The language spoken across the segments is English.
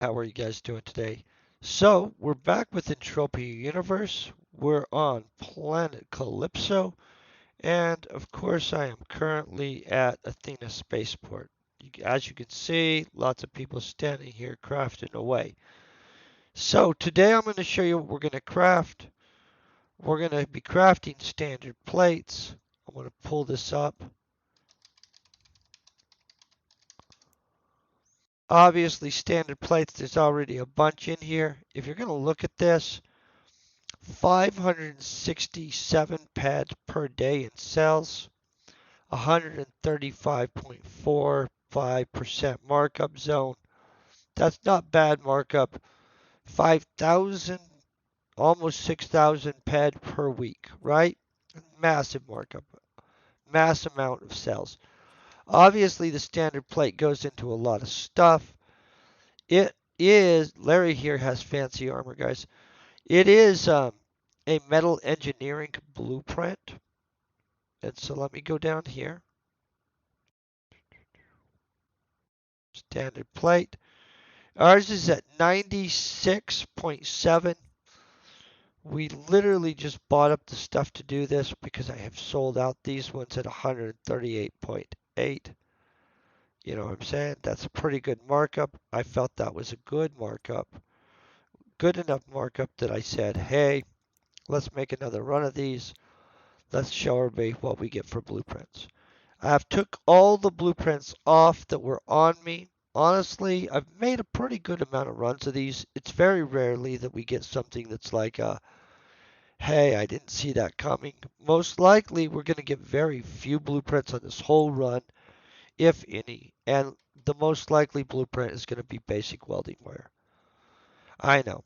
How are you guys doing today? So, we're back with Entropia Universe. We're on planet Calypso, and of course, I am currently at Athena Spaceport. As you can see, lots of people standing here crafting away. So, today I'm going to show you what we're going to craft. We're going to be crafting standard plates. I'm going to pull this up. Obviously, standard plates, there's already a bunch in here. If you're going to look at this, 567 pads per day in cells, 135.45% markup zone. That's not bad markup. 5,000, almost 6,000 pad per week, right? Massive markup, mass amount of cells. Obviously, the standard plate goes into a lot of stuff. It is, Larry here has fancy armor, guys. It is a metal engineering blueprint. And so let me go down here. Standard plate. Ours is at 96.7. We literally just bought up the stuff to do this because I have sold out these ones at 138.8. You know what I'm saying? That's a pretty good markup. I felt that was a good markup. Good enough markup that I said, hey, let's make another run of these. Let's show everybody what we get for blueprints. I have took all the blueprints off that were on me. Honestly, I've made a pretty good amount of runs of these. It's very rarely that we get something that's like hey, I didn't see that coming. Most likely, we're going to get very few blueprints on this whole run, if any. And the most likely blueprint is going to be basic welding wire. I know.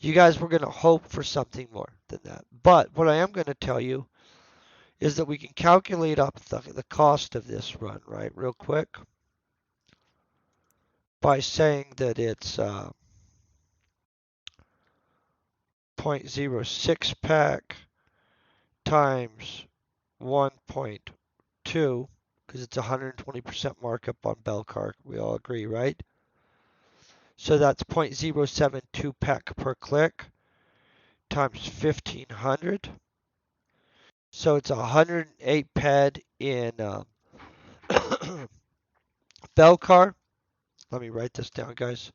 You guys were going to hope for something more than that. But what I am going to tell you is that we can calculate up the cost of this run, right, real quick, by saying that it's 0.06 pack times 1.2, because it's 120% markup on Belcar. We all agree, right? So that's 0.072 pack per click times 1500. So it's 108 pad in Belcar. Let me write this down, guys.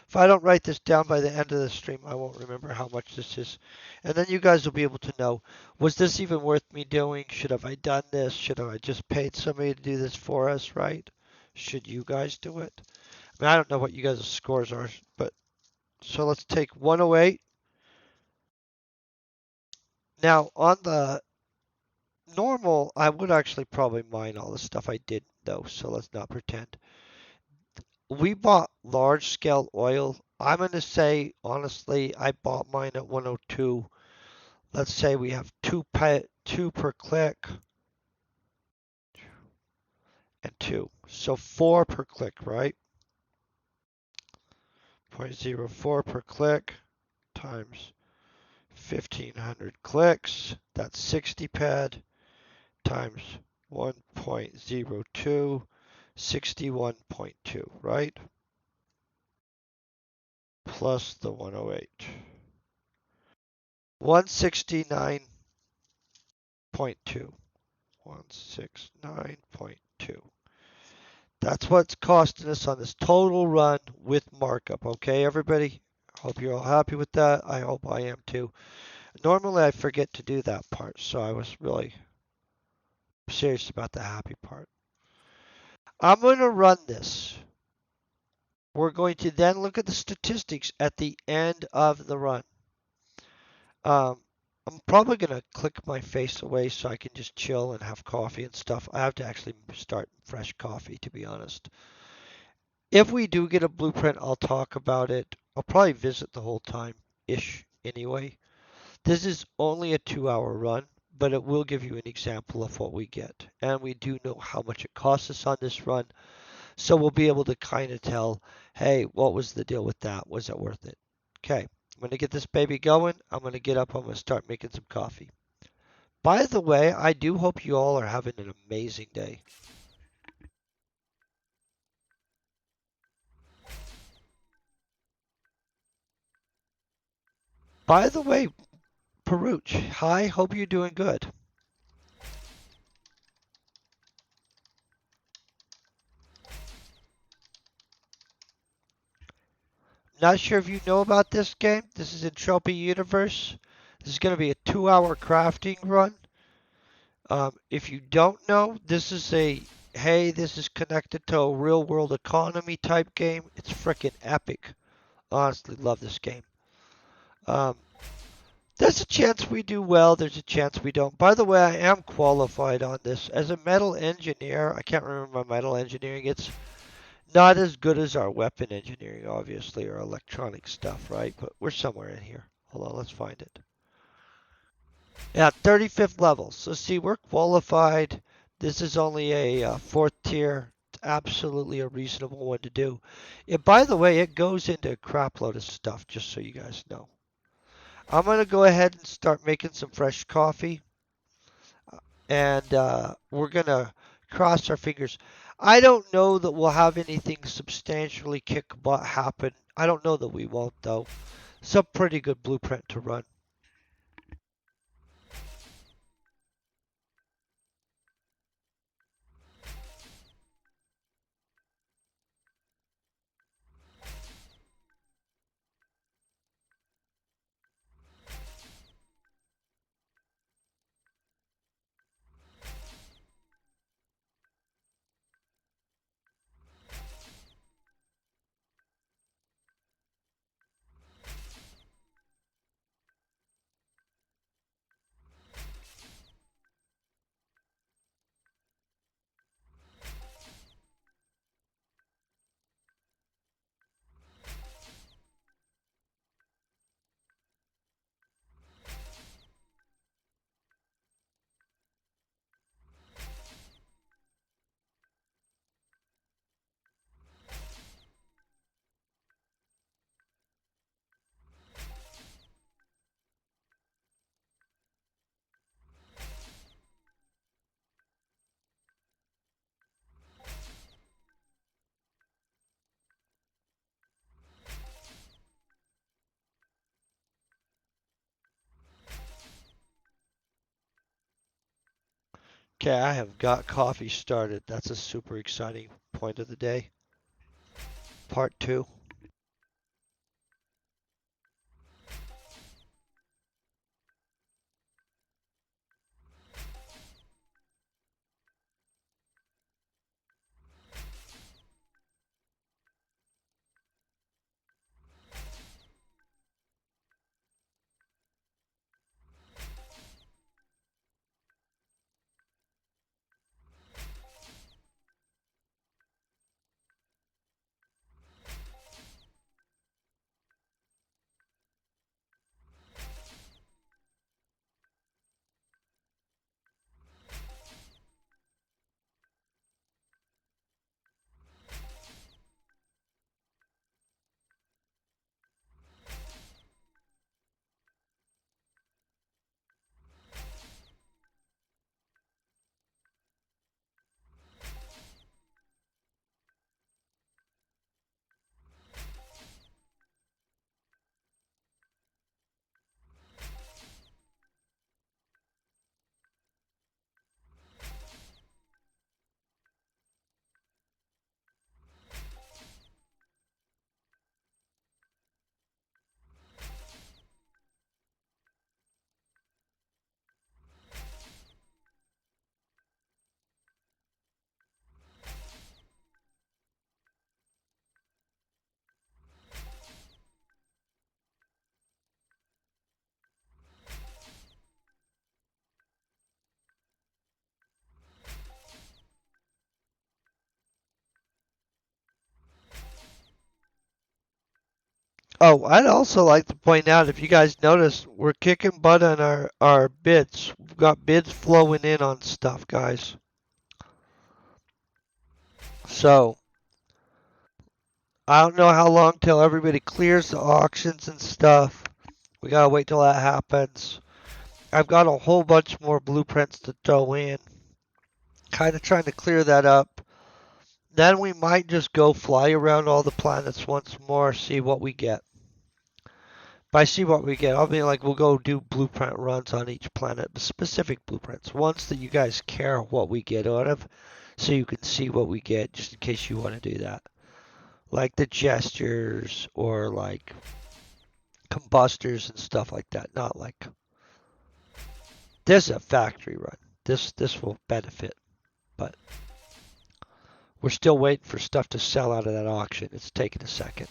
If I don't write this down by the end of the stream, I won't remember how much this is. And then you guys will be able to know, was this even worth me doing? Should have I done this? Should have I just paid somebody to do this for us, right? Should you guys do it? I mean, I don't know what you guys' scores are, but so let's take 108. Now, on the normal, I would actually probably mine all the stuff I did, though, so let's not pretend. We bought large scale oil. I'm going to say, honestly, I bought mine at 102. Let's say we have two per click and 2. So 4 per click, right? 0.04 per click times 1500 clicks. That's 60 pad times 1.02, 61.2, right? Plus the 108. 169.2. 169.2. That's what's costing us on this total run with markup. Okay, everybody? Hope you're all happy with that. I hope I am too. Normally I forget to do that part, so I was really serious about the happy part. I'm going to run this. We're going to then look at the statistics at the end of the run. I'm probably going to click my face away so I can just chill and have coffee and stuff. I have to actually start fresh coffee, to be honest. If we do get a blueprint, I'll talk about it. I'll probably visit the whole time-ish anyway. This is only a 2-hour run, but it will give you an example of what we get. And we do know how much it costs us on this run. So we'll be able to kind of tell, hey, what was the deal with that? Was it worth it? Okay, I'm going to get this baby going. I'm going to get up. I'm going to start making some coffee. By the way, I do hope you all are having an amazing day. By the way, Peruch, hi, hope you're doing good. Not sure if you know about this game. This is Entropia Universe. This is going to be a 2 hour crafting run. If you don't know, this is hey, this is connected to a real world economy type game. It's freaking epic. Honestly, love this game. Um, there's a chance we do well, there's a chance we don't. By the way, I am qualified on this. As a metal engineer, I can't remember my metal engineering. It's not as good as our weapon engineering, obviously, or electronic stuff, right? But we're somewhere in here. Hold on, let's find it. Yeah, 35th level. So see, we're qualified. This is only a fourth tier. It's absolutely a reasonable one to do. By the way, it goes into a crap load of stuff, just so you guys know. I'm going to go ahead and start making some fresh coffee, and we're going to cross our fingers. I don't know that we'll have anything substantially kick butt happen. I don't know that we won't, though. It's a pretty good blueprint to run. Okay, I have got coffee started. That's a super exciting point of the day. Part two. Oh, I'd also like to point out, if you guys notice, we're kicking butt on our bids. We've got bids flowing in on stuff, guys. So, I don't know how long till everybody clears the auctions and stuff. We gotta wait till that happens. I've got a whole bunch more blueprints to throw in. Kind of trying to clear that up. Then we might just go fly around all the planets once more, see what we get. But I see what we get. I mean, like, we'll go do blueprint runs on each planet, the specific blueprints, ones that you guys care what we get out of, so you can see what we get, just in case you want to do that. Like the gestures or like combustors and stuff like that. Not like this is a factory run. This will benefit, but we're still waiting for stuff to sell out of that auction. It's taking a second.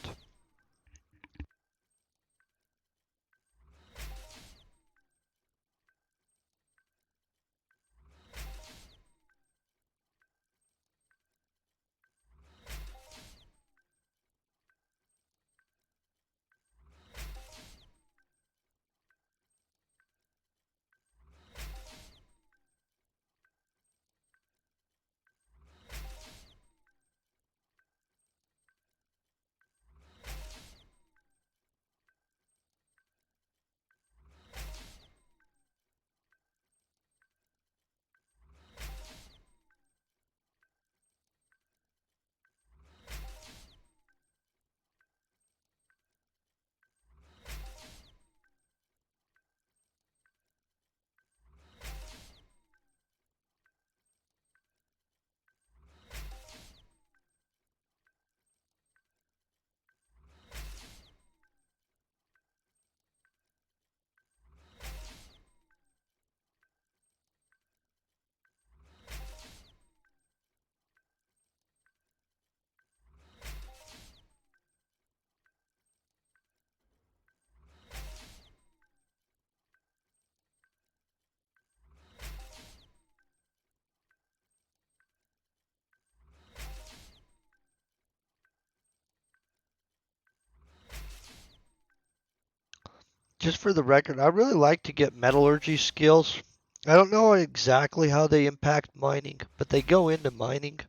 Just for the record, I really like to get metallurgy skills. I don't know exactly how they impact mining, but they go into mining.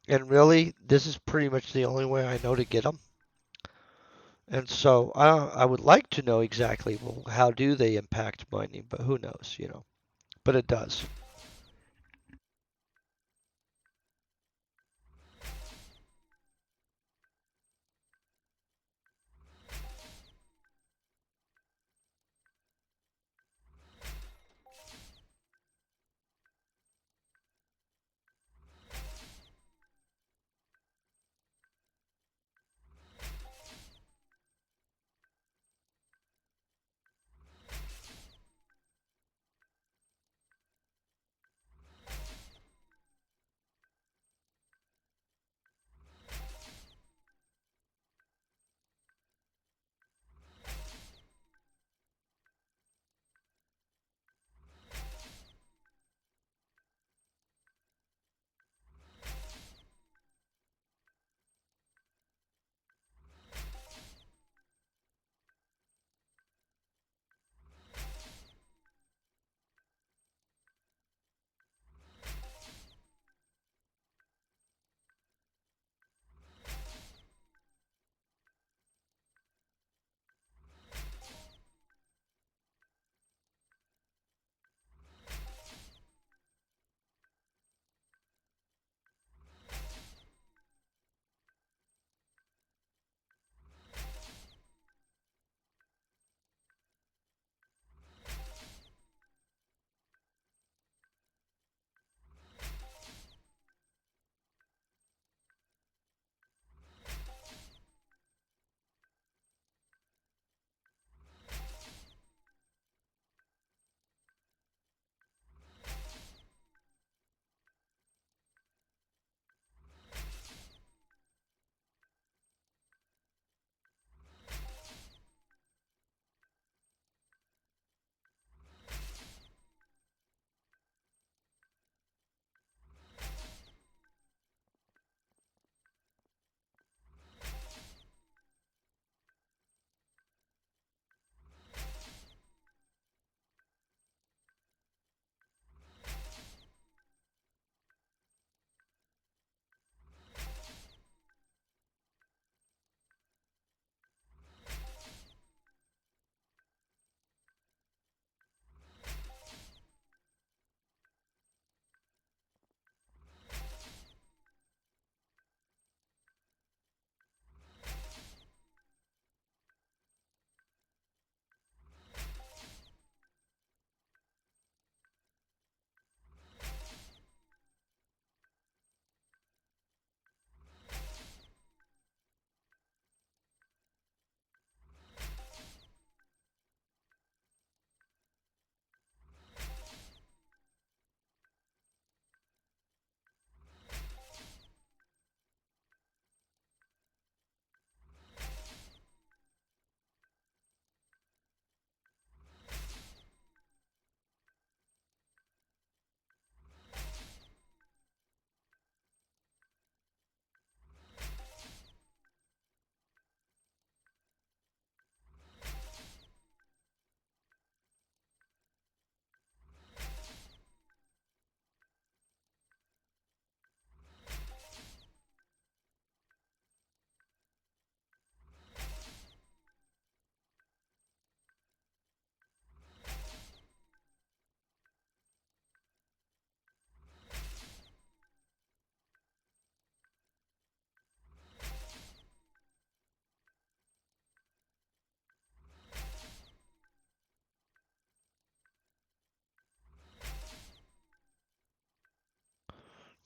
And really, this is pretty much the only way I know to get them. And so I would like to know exactly, well, how do they impact mining, but who knows, you know. But it does.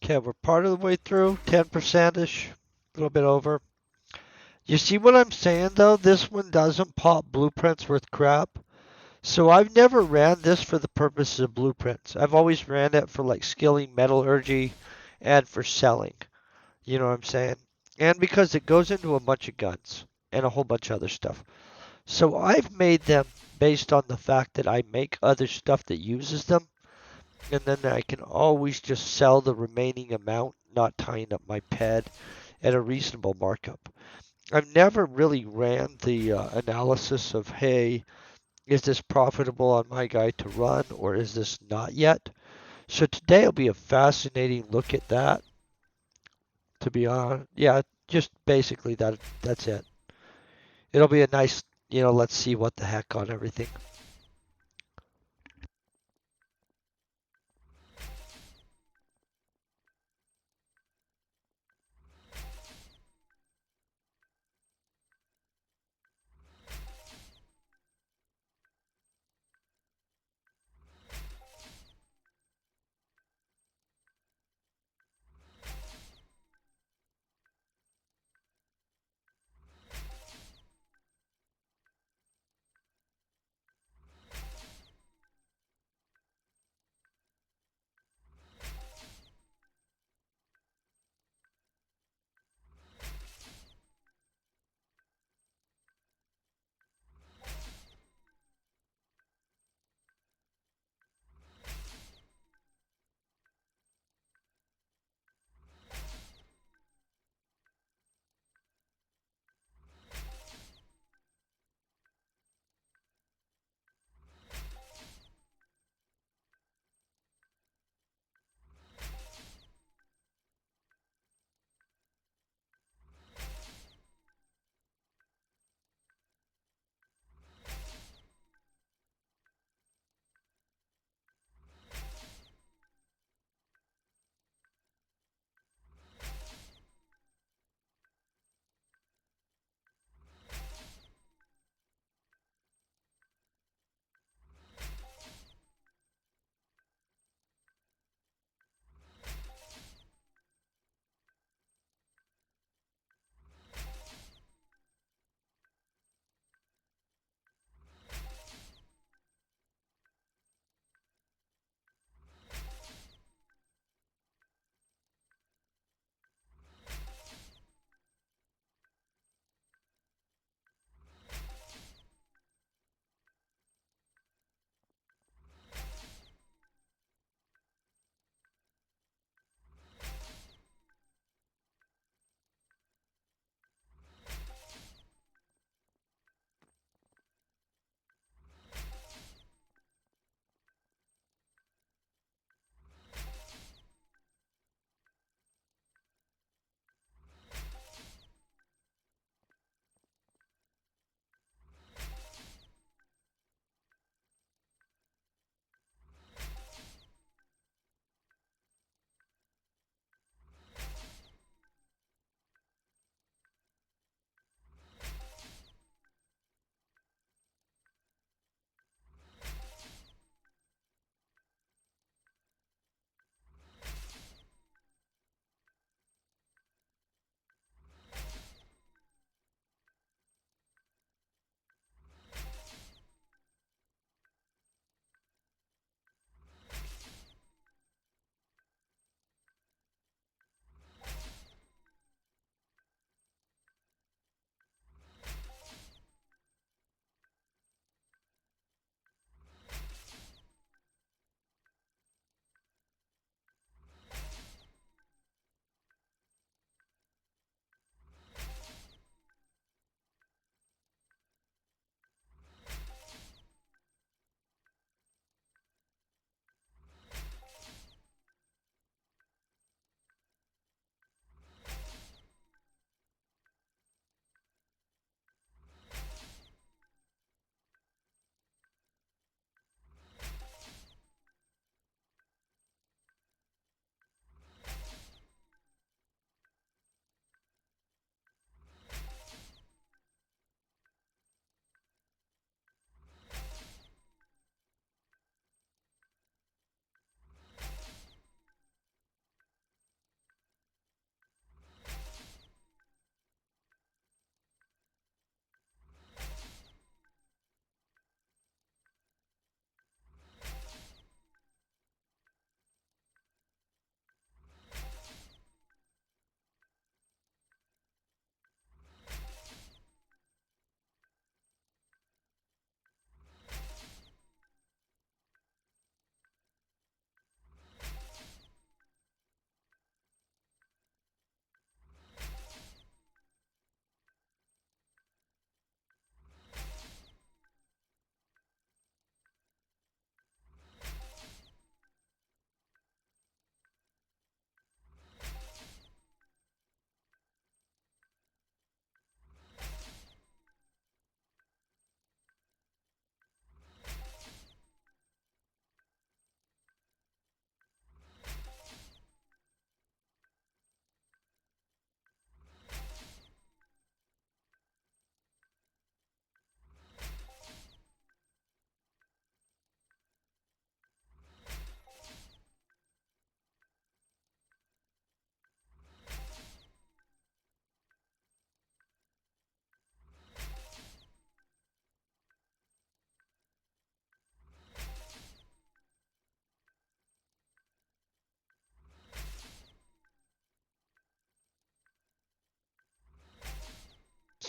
Okay, we're part of the way through, 10%-ish, a little bit over. You see what I'm saying though? This one doesn't pop blueprints worth crap. So I've never ran this for the purposes of blueprints. I've always ran it for like skilling metallurgy and for selling. You know what I'm saying? And because it goes into a bunch of guns and a whole bunch of other stuff. So I've made them based on the fact that I make other stuff that uses them, and then I can always just sell the remaining amount, not tying up my ped at a reasonable markup. I've never really ran the analysis of, hey, is this profitable on my guy to run or is this not yet? So today will be a fascinating look at that, to be honest. Yeah, just basically that's it. It'll be a nice, let's see what the heck on everything.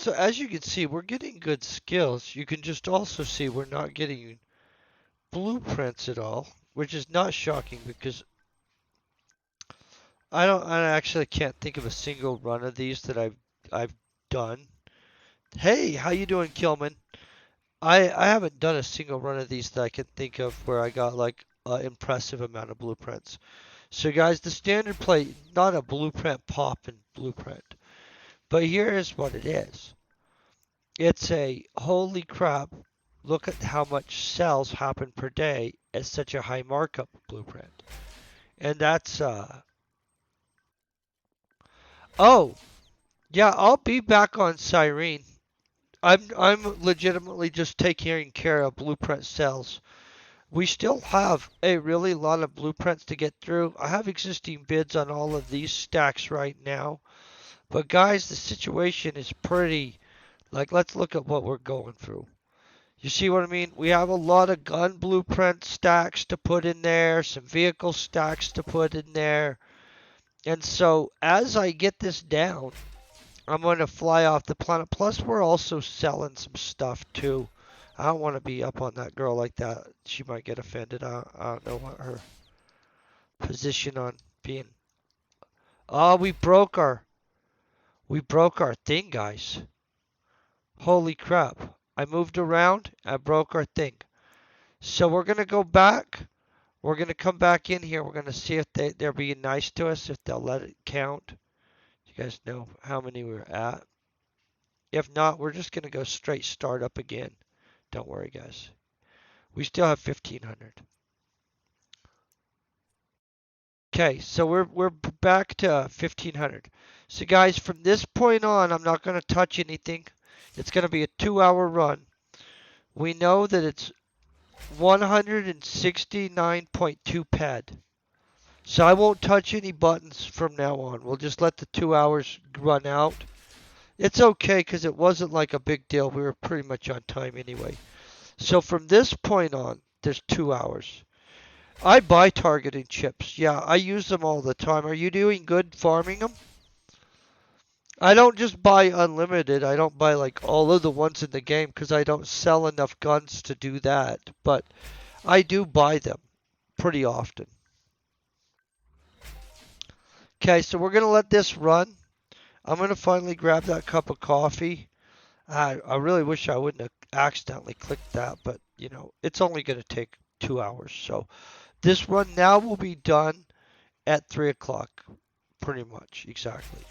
So as you can see, we're getting good skills. You can just also see we're not getting blueprints at all, which is not shocking because I actually can't think of a single run of these that I've done. Hey, how you doing, Kilman? I haven't done a single run of these that I can think of where I got like an impressive amount of blueprints. So guys, the standard plate, not a blueprint pop and blueprint, but here is what it is. It's a holy crap. Look at how much cells happen per day at such a high markup blueprint. And that's oh, yeah, I'll be back on Cyrene. I'm legitimately just taking care of blueprint cells. We still have a really lot of blueprints to get through. I have existing bids on all of these stacks right now. But guys, the situation is pretty, like, let's look at what we're going through. You see what I mean? We have a lot of gun blueprint stacks to put in there, some vehicle stacks to put in there. And so as I get this down, I'm going to fly off the planet. Plus, we're also selling some stuff too. I don't want to be up on that girl like that. She might get offended. I don't know what her position on being. Oh, we broke our thing, guys. Holy crap. I moved around. I broke our thing. So we're going to go back. We're going to come back in here. We're going to see if they're being nice to us, if they'll let it count. You guys know how many we're at. If not, we're just going to go straight start up again. Don't worry, guys. We still have 1,500. Okay, so we're back to 1,500. So guys, from this point on, I'm not going to touch anything. It's going to be a 2-hour run. We know that it's 169.2 ped. So I won't touch any buttons from now on. We'll just let the 2 hours run out. It's okay because it wasn't like a big deal. We were pretty much on time anyway. So from this point on, there's 2 hours. I buy targeting chips. Yeah, I use them all the time. Are you doing good farming them? I don't just buy unlimited. I don't buy like all of the ones in the game because I don't sell enough guns to do that. But I do buy them pretty often. Okay, so we're going to let this run. I'm going to finally grab that cup of coffee. I really wish I wouldn't have accidentally clicked that, but you know, it's only going to take 2 hours. So this run now will be done at 3 o'clock, pretty much, exactly.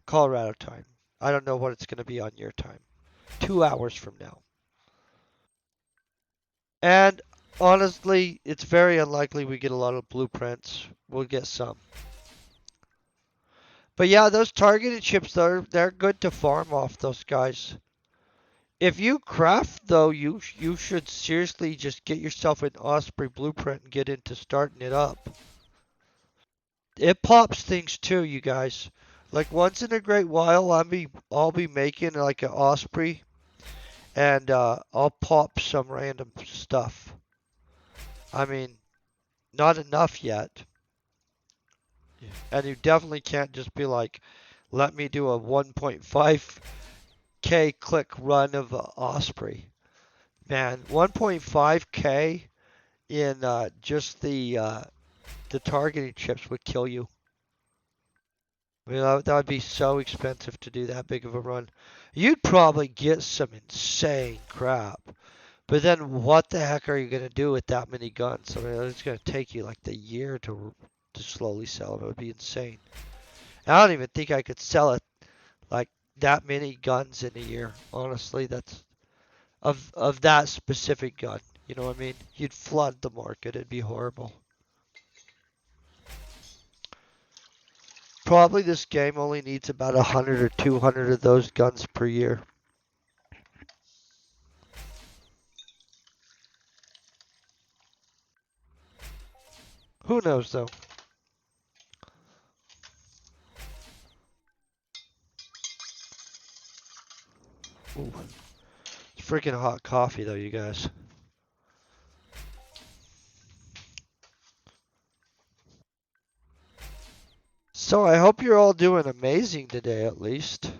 Colorado time. I don't know what it's going to be on your time. 2 hours from now. And honestly, it's very unlikely we get a lot of blueprints. We'll get some. But yeah, those targeted chips, they're good to farm off those guys. If you craft though, you should seriously just get yourself an Osprey blueprint and get into starting it up. It pops things too, you guys. Like once in a great while, I'll be making like an Osprey, and I'll pop some random stuff. I mean, not enough yet, and you definitely can't just be like, let me do a 1.5k click run of Osprey. Man, 1.5k in just the targeting chips would kill you. I mean, that would be so expensive to do that big of a run. You'd probably get some insane crap. But then what the heck are you going to do with that many guns? I mean, it's going to take you like the year to slowly sell them. It would be insane. I don't even think I could sell it like that many guns in a year. Honestly, that's of that specific gun. You know what I mean? You'd flood the market. It'd be horrible. Probably this game only needs about 100 or 200 of those guns per year. Who knows though? Ooh, it's freaking hot coffee though, you guys. So I hope you're all doing amazing today at least.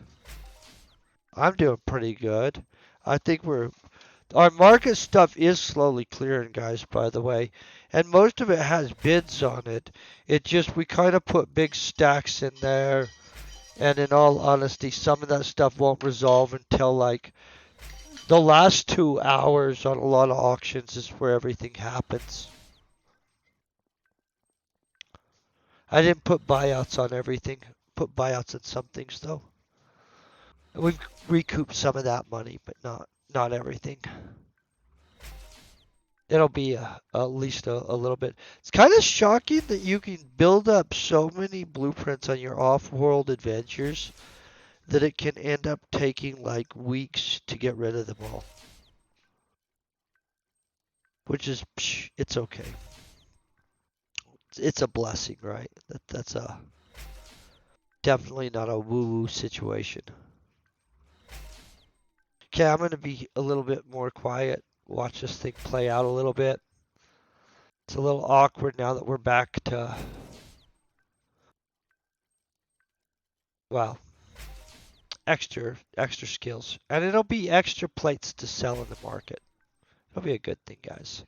I'm doing pretty good. I think our market stuff is slowly clearing, guys, by the way. And most of it has bids on it. It just, we kind of put big stacks in there. And in all honesty, some of that stuff won't resolve until like the last 2 hours on a lot of auctions is where everything happens. I didn't put buyouts on everything. Put buyouts on some things though. We've recouped some of that money, but not everything. It'll be at least a little bit. It's kind of shocking that you can build up so many blueprints on your off-world adventures that it can end up taking like weeks to get rid of them all. Which is, it's okay. It's a blessing, right? That's a definitely not a woo-woo situation. Okay, I'm gonna be a little bit more quiet. Watch this thing play out a little bit. It's a little awkward now that we're back to, well, extra skills, and it'll be extra plates to sell in the market. It'll be a good thing, guys.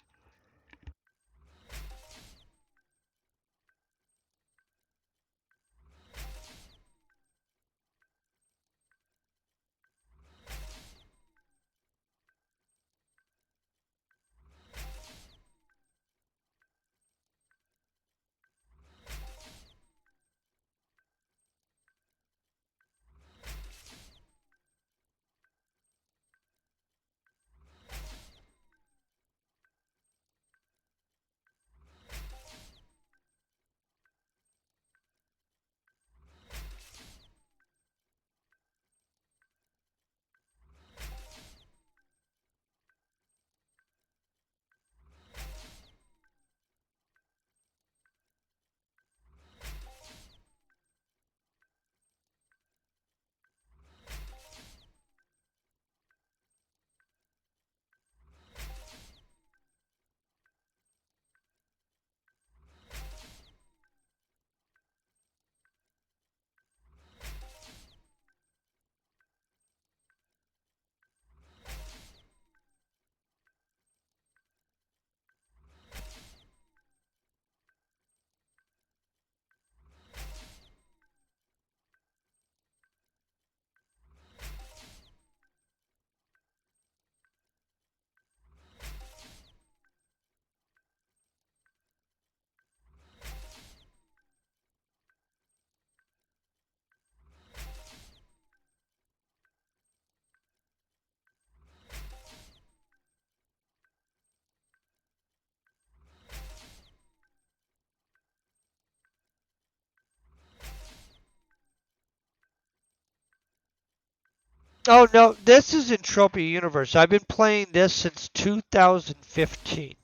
Oh no, this is Entropia Universe. I've been playing this since 2015.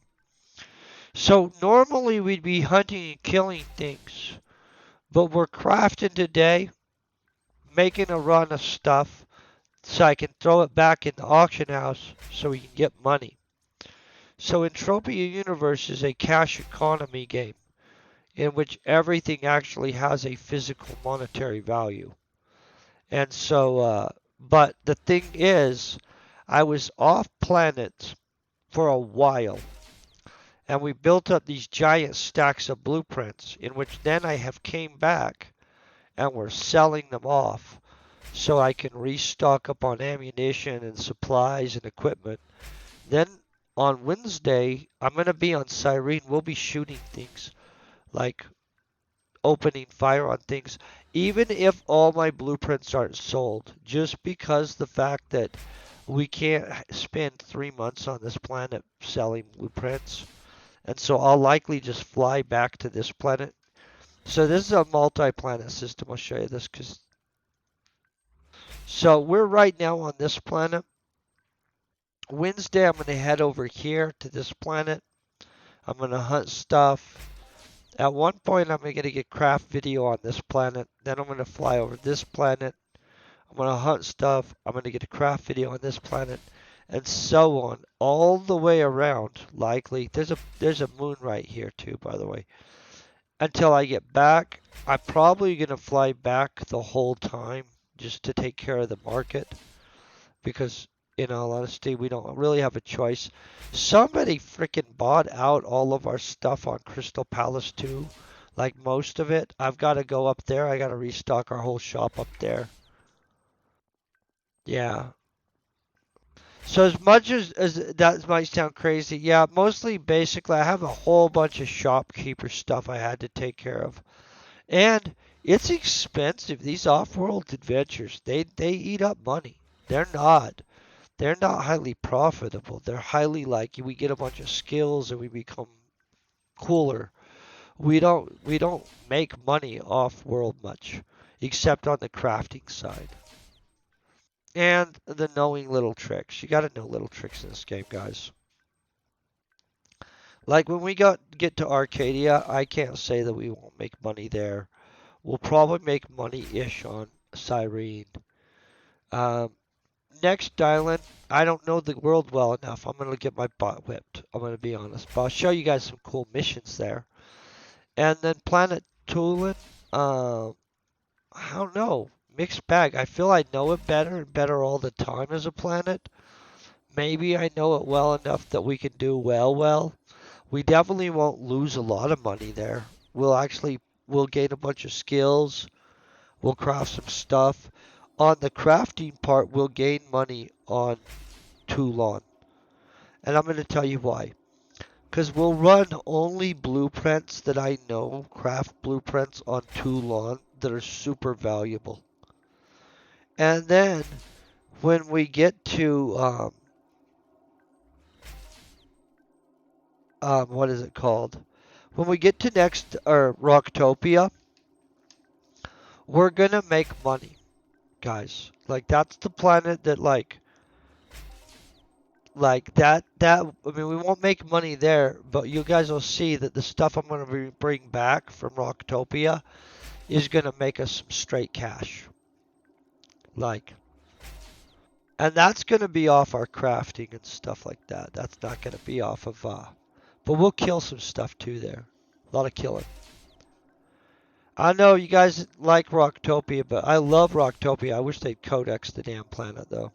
So normally we'd be hunting and killing things, but we're crafting today, making a run of stuff so I can throw it back in the auction house so we can get money. So Entropia Universe is a cash economy game in which everything actually has a physical monetary value. And so, but the thing is, I was off planet for a while, and we built up these giant stacks of blueprints, in which then I have came back and we're selling them off so I can restock up on ammunition and supplies and equipment. Then on Wednesday, I'm going to be on Cyrene. We'll be shooting things like opening fire on things, even if all my blueprints aren't sold, just because the fact that we can't spend 3 months on this planet selling blueprints. And so I'll likely just fly back to this planet. So this is a multi-planet system. I'll show you this because so we're right now on this planet. Wednesday I'm going to head over here to this planet. I'm going to hunt stuff. At one point I'm going to get craft video on this planet. Then I'm going to fly over this planet. I'm going to hunt stuff. I'm going to get a craft video on this planet. And so on, all the way around. Likely, there's a moon right here too, by the way. Until I get back, I'm probably gonna fly back the whole time just to take care of the market. because in all honesty, we don't really have a choice. Somebody freaking bought out all of our stuff on Crystal Palace too. Like most of it. I've got to go up there. I got to restock our whole shop up there. Yeah. So as much as that might sound crazy, yeah, mostly basically I have a whole bunch of shopkeeper stuff I had to take care of. And it's expensive. These off-world adventures, they eat up money. They're not highly profitable. They're highly like we get a bunch of skills and we become cooler. We don't make money off world much, except on the crafting side. And the knowing little tricks. You gotta know little tricks in this game, guys. Like when we get to Arcadia, I can't say that we won't make money there. We'll probably make money-ish on Cyrene. Um, Next island, I don't know the world well enough. I'm gonna get my butt whipped. I'm gonna be honest, but I'll show you guys some cool missions there. And then Planet Tulin, uh, I don't know, mixed bag. I feel I know it better and better all the time as a planet. Maybe I know it well enough that we can do well. We definitely won't lose a lot of money there. We'll gain a bunch of skills. We'll craft some stuff. On the crafting part, we'll gain money on Toulon. And I'm going to tell you why. Because we'll run only blueprints that I know, craft blueprints on Toulon that are super valuable. And then when we get to, what is it called? When we get to next, or Rocktopia, we're going to make money, guys. Like, that's the planet that, like that I mean we won't make money there, but you guys will see that the stuff I'm going to bring back from Rocktopia is going to make us some straight cash. Like, and that's going to be off our crafting and stuff like that. That's not going to be off of but we'll kill some stuff too there. A lot of killing. I know you guys like Rocktopia, but I love Rocktopia. I wish they'd codex the damn planet though.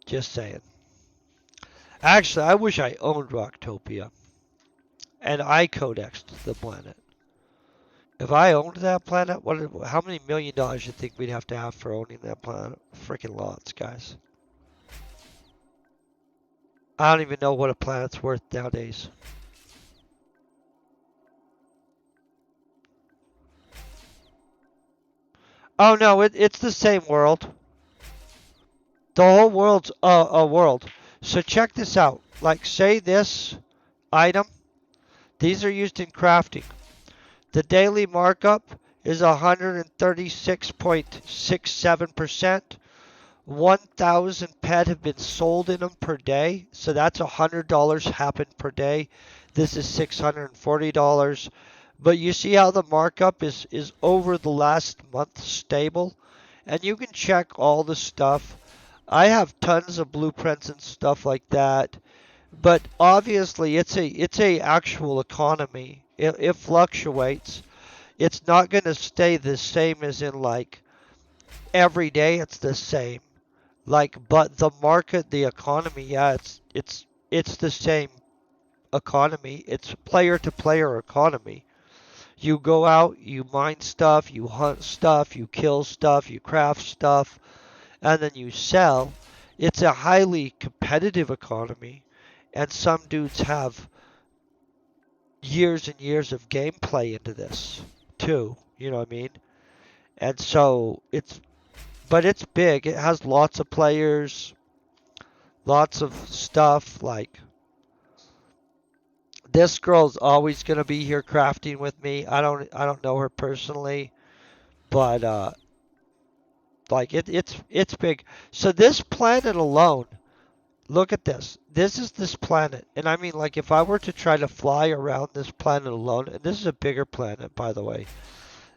Just saying. Actually, I wish I owned Rocktopia and I codexed the planet. If I owned that planet, how many $1 million you think we'd have to have for owning that planet? Freaking lots, guys. I don't even know what a planet's worth nowadays. Oh no, it's the same world. The whole world's a world. So check this out. Like say this item, these are used in crafting. The daily markup is 136.67%. 1,000 pet have been sold in them per day. So that's $100 happened per day. This is $640. But you see how the markup is over the last month stable? And you can check all the stuff. I have tons of blueprints and stuff like that. But obviously it's a actual economy. It fluctuates. It's not going to stay the same as in like every day it's the same. Like, but the market, the economy, yeah, it's the same economy. It's player to player economy. You go out, you mine stuff, you hunt stuff, you kill stuff, you craft stuff, and then you sell. It's a highly competitive economy, and some dudes have years and years of gameplay into this too. You know what I mean? And so but it's big. It has lots of players, lots of stuff. Like this girl's always gonna be here crafting with me. I don't know her personally, but like it's big. So this planet alone, look at this. This is this planet, and I mean like if I were to try to fly around this planet alone, and this is a bigger planet by the way.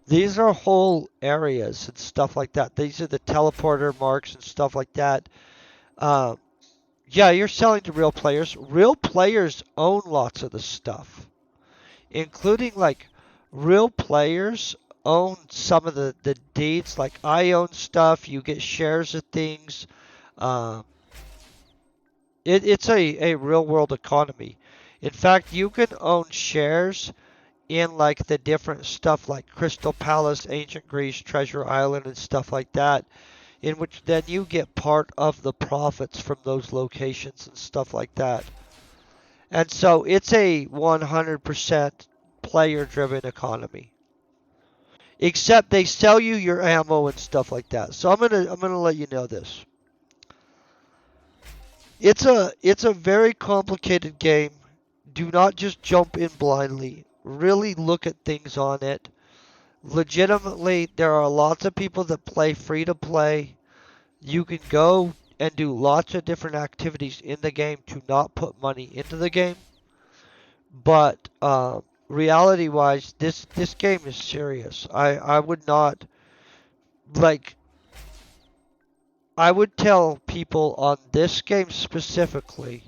These are whole areas and stuff like that. These are the teleporter marks and stuff like that. Um, Yeah, you're selling to real players. Real players own lots of the stuff, including like real players own some of the deeds. Like I own stuff, you get shares of things. Um, it's a real world economy. In fact, you can own shares in like the different stuff like Crystal Palace, Ancient Greece, Treasure Island, and stuff like that, in which then you get part of the profits from those locations and stuff like that. And so it's a 100% player driven economy. Except they sell you your ammo and stuff like that. So I'm gonna let you know this. It's a very complicated game. Do not just jump in blindly. Really look at things on it. Legitimately, there are lots of people that play free to play. You can go and do lots of different activities in the game to not put money into the game. But reality wise, this game is serious. I would not like I would tell people on this game specifically,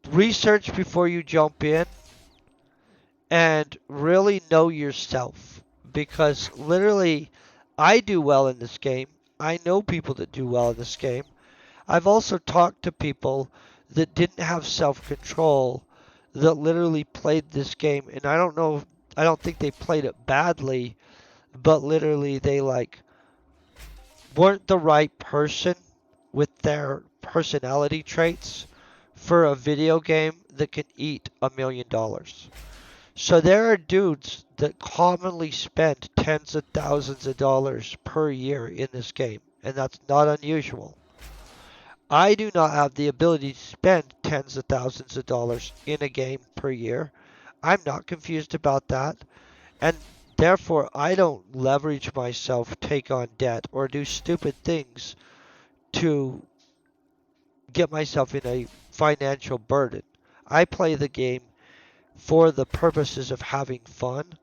research before you jump in and really know yourself. Because literally, I do well in this game. I know people that do well in this game. I've also talked to people that didn't have self control that literally played this game. And I don't know, I don't think they played it badly, but literally they like weren't the right person with their personality traits for a video game that can eat $1 million. So there are dudes that commonly spend tens of thousands of dollars per year in this game, and that's not unusual. I do not have the ability to spend tens of thousands of dollars in a game per year. I'm not confused about that, and therefore I don't leverage myself, take on debt, or do stupid things to get myself in a financial burden. I play the game for the purposes of having fun,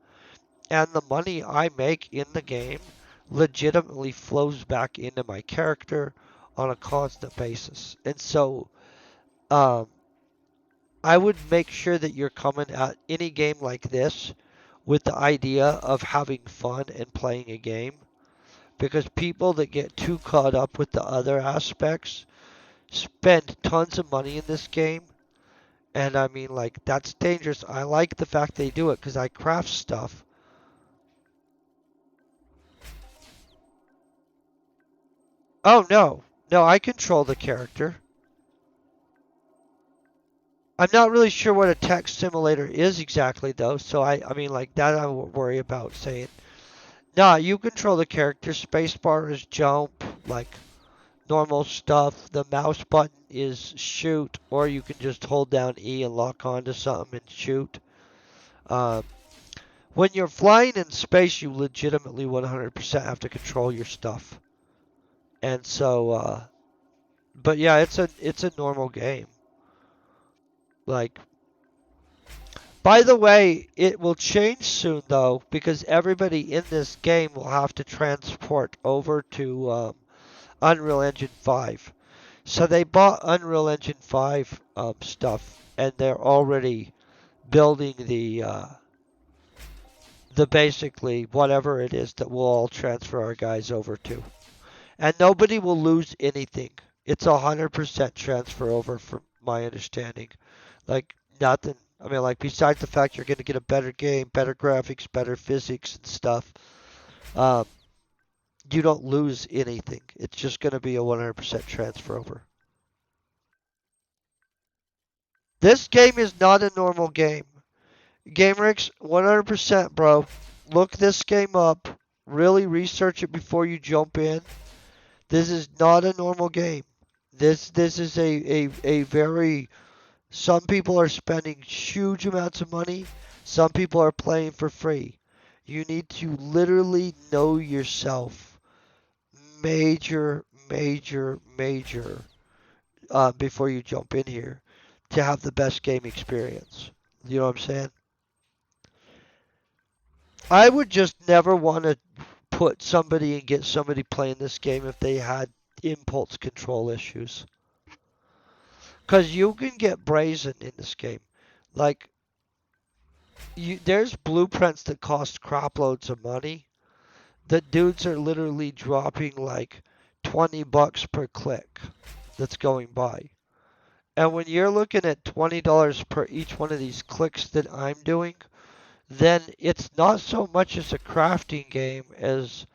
and the money I make in the game legitimately flows back into my character on a constant basis. And so, um, I would make sure that you're coming at any game like this with the idea of having fun and playing a game. Because people that get too caught up with the other aspects spend tons of money in this game. And I mean, like, that's dangerous. I like the fact they do it because I craft stuff. Oh, no. No, I control the character. I'm not really sure what a text simulator is exactly, though. So I mean, like, that I won't worry about saying. Nah, you control the character. Spacebar is jump, like normal stuff. The mouse button is shoot, or you can just hold down E and lock onto something and shoot. Um, when you're flying in space, you legitimately 100% have to control your stuff. And so, but yeah, it's a normal game. Like, by the way, it will change soon though, because everybody in this game will have to transport over to Unreal Engine 5. So they bought Unreal Engine 5 stuff, and they're already building the basically whatever it is that we'll all transfer our guys over to, and nobody will lose anything. It's 100% transfer over, from my understanding. Like nothing. I mean, like besides the fact you're going to get a better game, better graphics, better physics and stuff, um, you don't lose anything. It's just going to be a 100% transfer over. This game is not a normal game. GameRix, 100%, bro. Look this game up. Really research it before you jump in. This is not a normal game. This is a very. Some people are spending huge amounts of money. Some people are playing for free. You need to literally know yourself. Major, major, major. Before you jump in here to have the best game experience. You know what I'm saying? I would just never want to put somebody and get somebody playing this game if they had impulse control issues. Because you can get brazen in this game. Like, there's blueprints that cost crap loads of money. The dudes are literally dropping like $20 per click that's going by. And when you're looking at $20 per each one of these clicks that I'm doing, then it's not so much as a crafting game as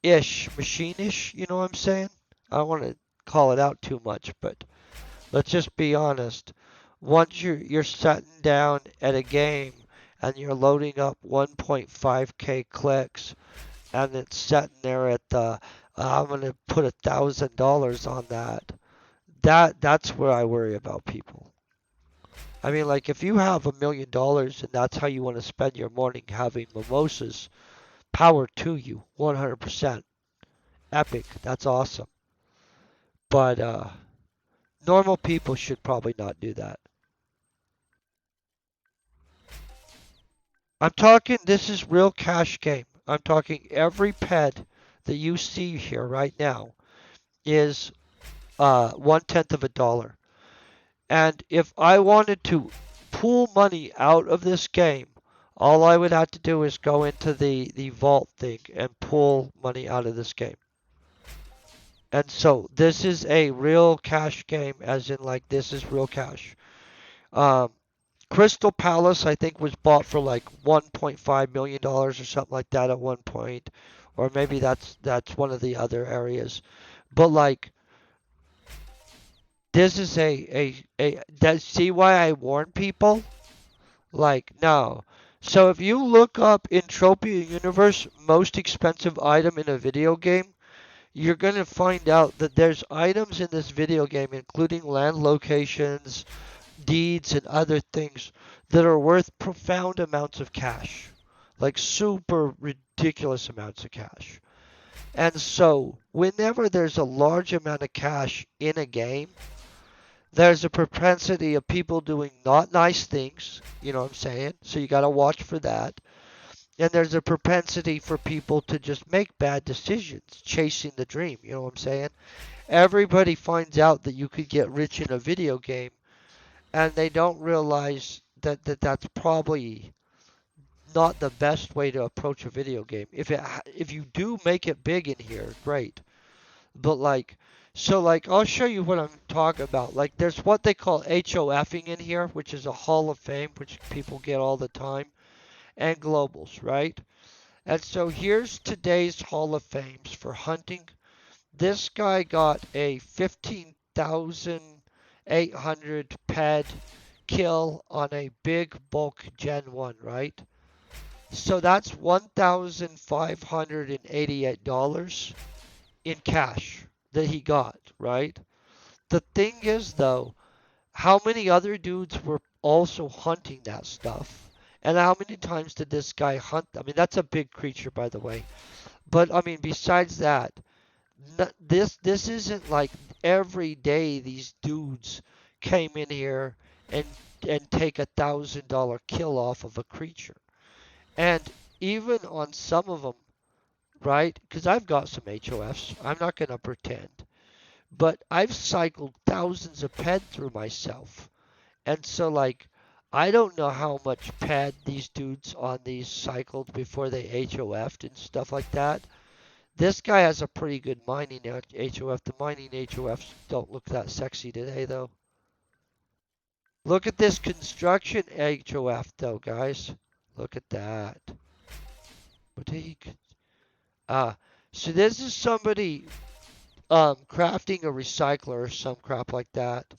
machine-ish, you know what I'm saying? I don't want to call it out too much, but let's just be honest. Once you're sitting down at a game and you're loading up 1.5k clicks and it's sitting there at the I'm gonna put $1,000 on that. That's where I worry about people. I mean, like if you have $1 million and that's how you want to spend your morning having mimosas, power to you, 100%. Epic. That's awesome. But normal people should probably not do that. I'm talking, this is real cash game. I'm talking every ped that you see here right now is 1/10 of a dollar. And if I wanted to pull money out of this game, all I would have to do is go into the vault thing and pull money out of this game. And so this is a real cash game, as in like this is real cash. Um, Crystal Palace, I think, was bought for like $1.5 million or something like that at one point, or maybe that's one of the other areas. But like this is a that see why I warn people? Like no. So if you look up Entropia Universe most expensive item in a video game, you're going to find out that there's items in this video game, including land locations, deeds, and other things that are worth profound amounts of cash. Like super ridiculous amounts of cash. And so, whenever there's a large amount of cash in a game, there's a propensity of people doing not nice things. You know what I'm saying? So, you got to watch for that. And there's a propensity for people to just make bad decisions, chasing the dream. You know what I'm saying? Everybody finds out that you could get rich in a video game, and they don't realize that's probably not the best way to approach a video game. If you do make it big in here, great. But like so like I'll show you what I'm talking about. Like there's what they call HOFing in here, which is a Hall of Fame, which people get all the time, and globals, right? And so here's today's Hall of Fames for hunting. This guy got a 15,800 ped kill on a big bulk Gen 1, right? So that's $1,588 in cash that he got, right? The thing is, though, how many other dudes were also hunting that stuff? And how many times did this guy hunt? I mean, that's a big creature, by the way. But I mean, besides that, this isn't like every day these dudes came in here and take $1,000 kill off of a creature. And even on some of them, right? Because I've got some HOFs. I'm not going to pretend. But I've cycled thousands of ped through myself. And so, like, I don't know how much ped these dudes on these cycled before they HOF'd and stuff like that. This guy has a pretty good mining HOF. The mining HOFs don't look that sexy today, though. Look at this construction HOF, though, guys. Look at that. Boutique. Ah, so this is somebody crafting a recycler or some crap like that.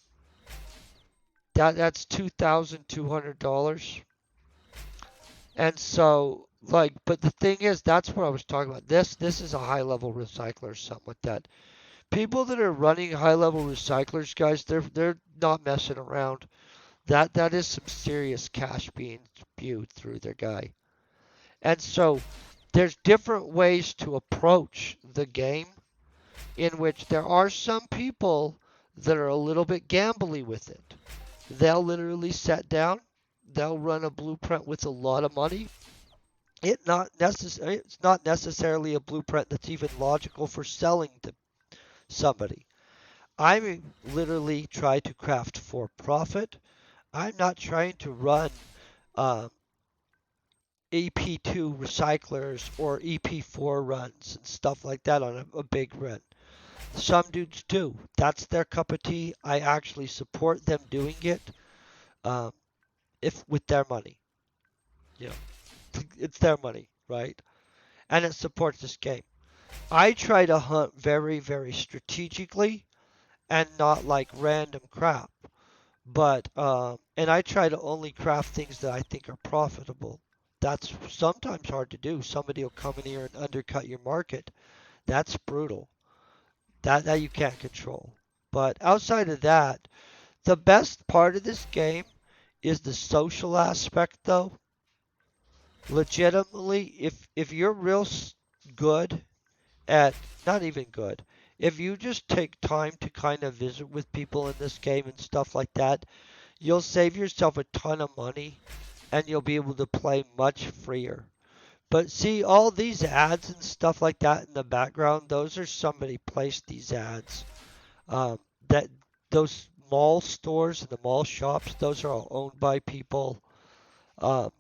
That's $2,200. And so like, but the thing is, that's what I was talking about. This is a high level recycler or something like that. People that are running high level recyclers, guys, they're not messing around. That is some serious cash being spewed through their guy. And so there's different ways to approach the game in which there are some people that are a little bit gambly with it. They'll literally sit down, they'll run a blueprint with a lot of money. It's not necessarily a blueprint that's even logical for selling to somebody. I literally try to craft for profit. I'm not trying to run um, EP2 recyclers or EP4 runs and stuff like that on a big run. Some dudes do. That's their cup of tea. I actually support them doing it, um, if with their money. You know, it's their money, right? And it supports this game. I try to hunt very, very strategically and not like random crap. But and I try to only craft things that I think are profitable. That's sometimes hard to do. Somebody will come in here and undercut your market. That's brutal. That you can't control. But outside of that, the best part of this game is the social aspect though. Legitimately, if you're real good at not even good, if you just take time to kind of visit with people in this game and stuff like that, you'll save yourself a ton of money and you'll be able to play much freer. But see, all these ads and stuff like that in the background, those are somebody placed these ads. Um, that those mall stores and the mall shops, those are all owned by people. Um,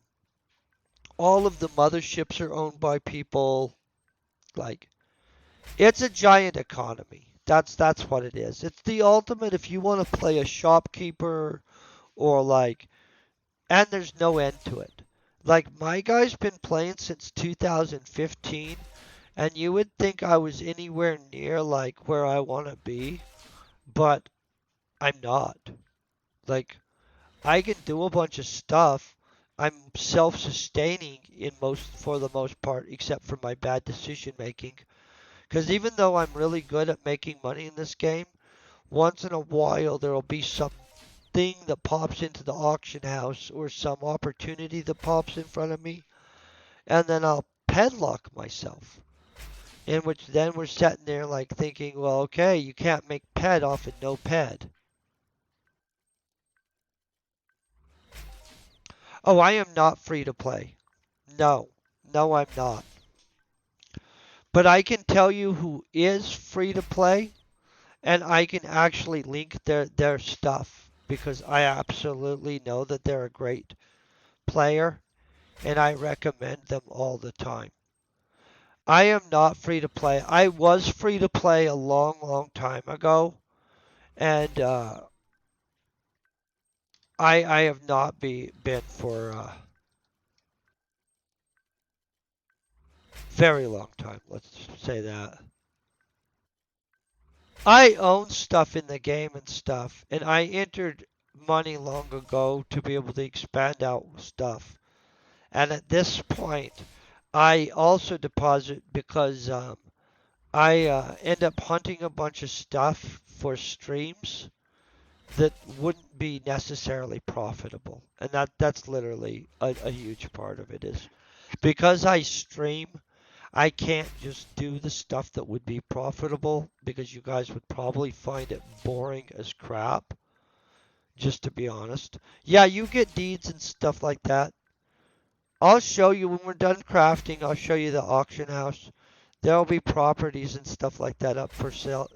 all of the motherships are owned by people. Like it's a giant economy. That's what it is. It's the ultimate if you want to play a shopkeeper or like and there's no end to it. Like my guy's been playing since 2015 and you would think I was anywhere near like where I want to be, but I'm not. Like I can do a bunch of stuff. I'm self-sustaining in most for the most part except for my bad decision making. Cuz even though I'm really good at making money in this game, once in a while there'll be some thing that pops into the auction house or some opportunity that pops in front of me, and then I'll padlock myself. In which then we're sitting there like thinking, well, okay, you can't make ped off of no ped. Oh, I am not free to play. No, no, I'm not. But I can tell you who is free to play, and I can actually link their stuff because I absolutely know that they're a great player, and I recommend them all the time. I am not free to play. I was free to play a long, long time ago, and I have not been for a very long time. Let's say that. I own stuff in the game and stuff, and I entered money long ago to be able to expand out stuff. And at this point, I also deposit because I end up hunting a bunch of stuff for streams that wouldn't be necessarily profitable. And that's literally a huge part of it is because I stream, I can't just do the stuff that would be profitable because you guys would probably find it boring as crap, just to be honest. Yeah, you get deeds and stuff like that. I'll show you when we're done crafting, I'll show you the auction house. There'll be properties and stuff like that up for sell.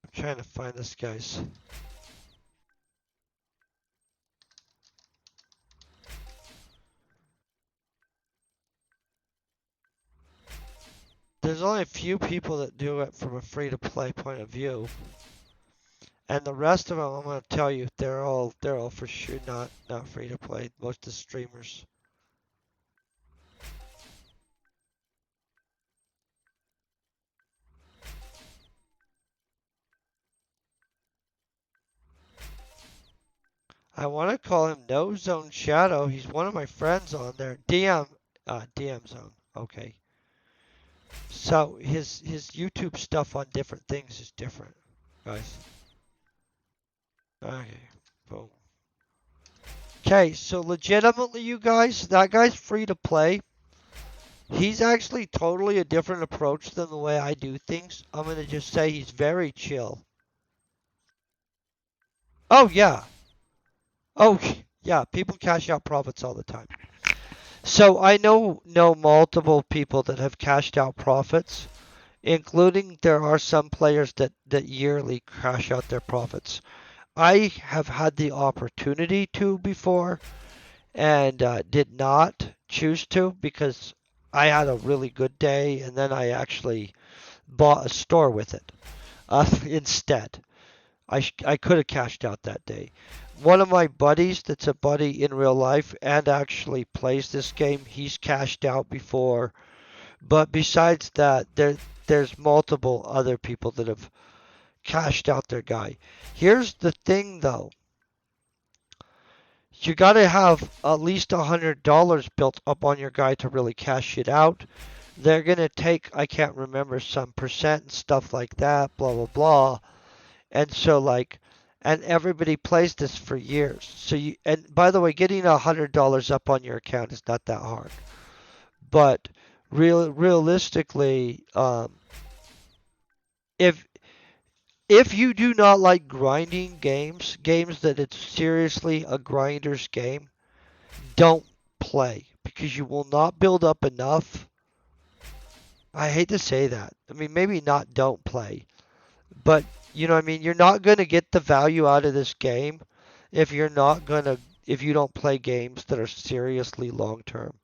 I'm trying to find this guy's. There's only a few people that do it from a free to play point of view. And the rest of them, I'm gonna tell you, they're all for sure not free to play. Most of the streamers. I want to call him No Zone Shadow. He's one of my friends on there. DM Zone. Okay. So his YouTube stuff on different things is different, guys. Okay. Boom. Okay, so legitimately, you guys, that guy's free to play. He's actually totally a different approach than the way I do things. I'm gonna just say he's very chill. Oh yeah. Oh yeah. People cash out profits all the time. So I know multiple people that have cashed out profits, including there are some players that yearly cash out their profits. I have had the opportunity to before and did not choose to because I had a really good day and then I actually bought a store with it instead. I could have cashed out that day. One of my buddies, that's a buddy in real life and actually plays this game, he's cashed out before. But besides that, there's multiple other people that have cashed out their guy. Here's the thing though. You gotta have at least $100 built up on your guy to really cash it out. They're gonna take, I can't remember, some percent and stuff like that, blah blah blah. And so like, and everybody plays this for years. So you, and by the way, getting $100 up on your account is not that hard. But realistically, if if you do not like grinding games that it's seriously a grinder's game, don't play because you will not build up enough. I hate to say that. I mean, maybe not don't play, but you know what I mean? You're not going to get the value out of this game if you're not going to if you don't play games that are seriously long term.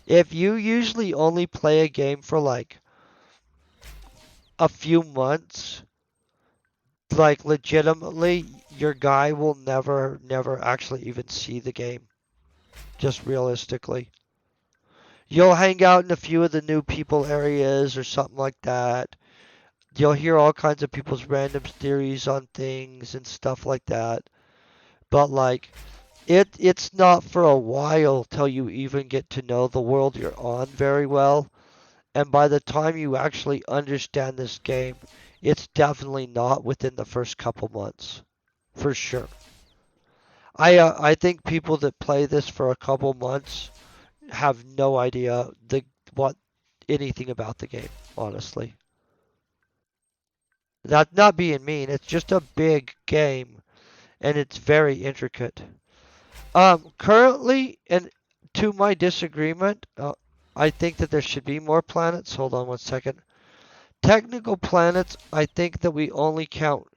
If you usually only play a game for like a few months, like legitimately, your guy will never actually even see the game. Just realistically. You'll hang out in a few of the new people areas or something like that. You'll hear all kinds of people's random theories on things and stuff like that. But like it's not for a while till you even get to know the world you're on very well. And by the time you actually understand this game, it's definitely not within the first couple months. For sure. I think people that play this for a couple months have no idea what anything about the game, honestly. That not being mean, it's just a big game and it's very intricate. Currently, and to my disagreement, I think that there should be more planets. Hold on one second. Technical planets, I think that we only count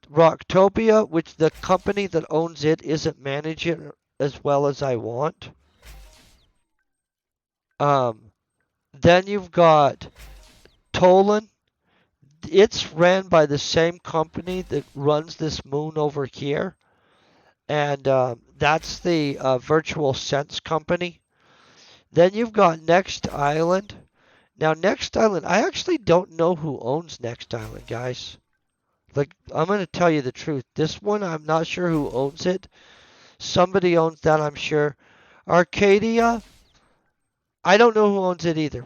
Rocktopia, which the company that owns it isn't managing it as well as I want. Um, then you've got Tolan. It's ran by the same company that runs this moon over here, and that's the Virtual Sense company. Then you've got Next Island. Now, Next Island, I actually don't know who owns Next Island, guys. Like, I'm going to tell you the truth. This one, I'm not sure who owns it. Somebody owns that, I'm sure. Arcadia, I don't know who owns it either.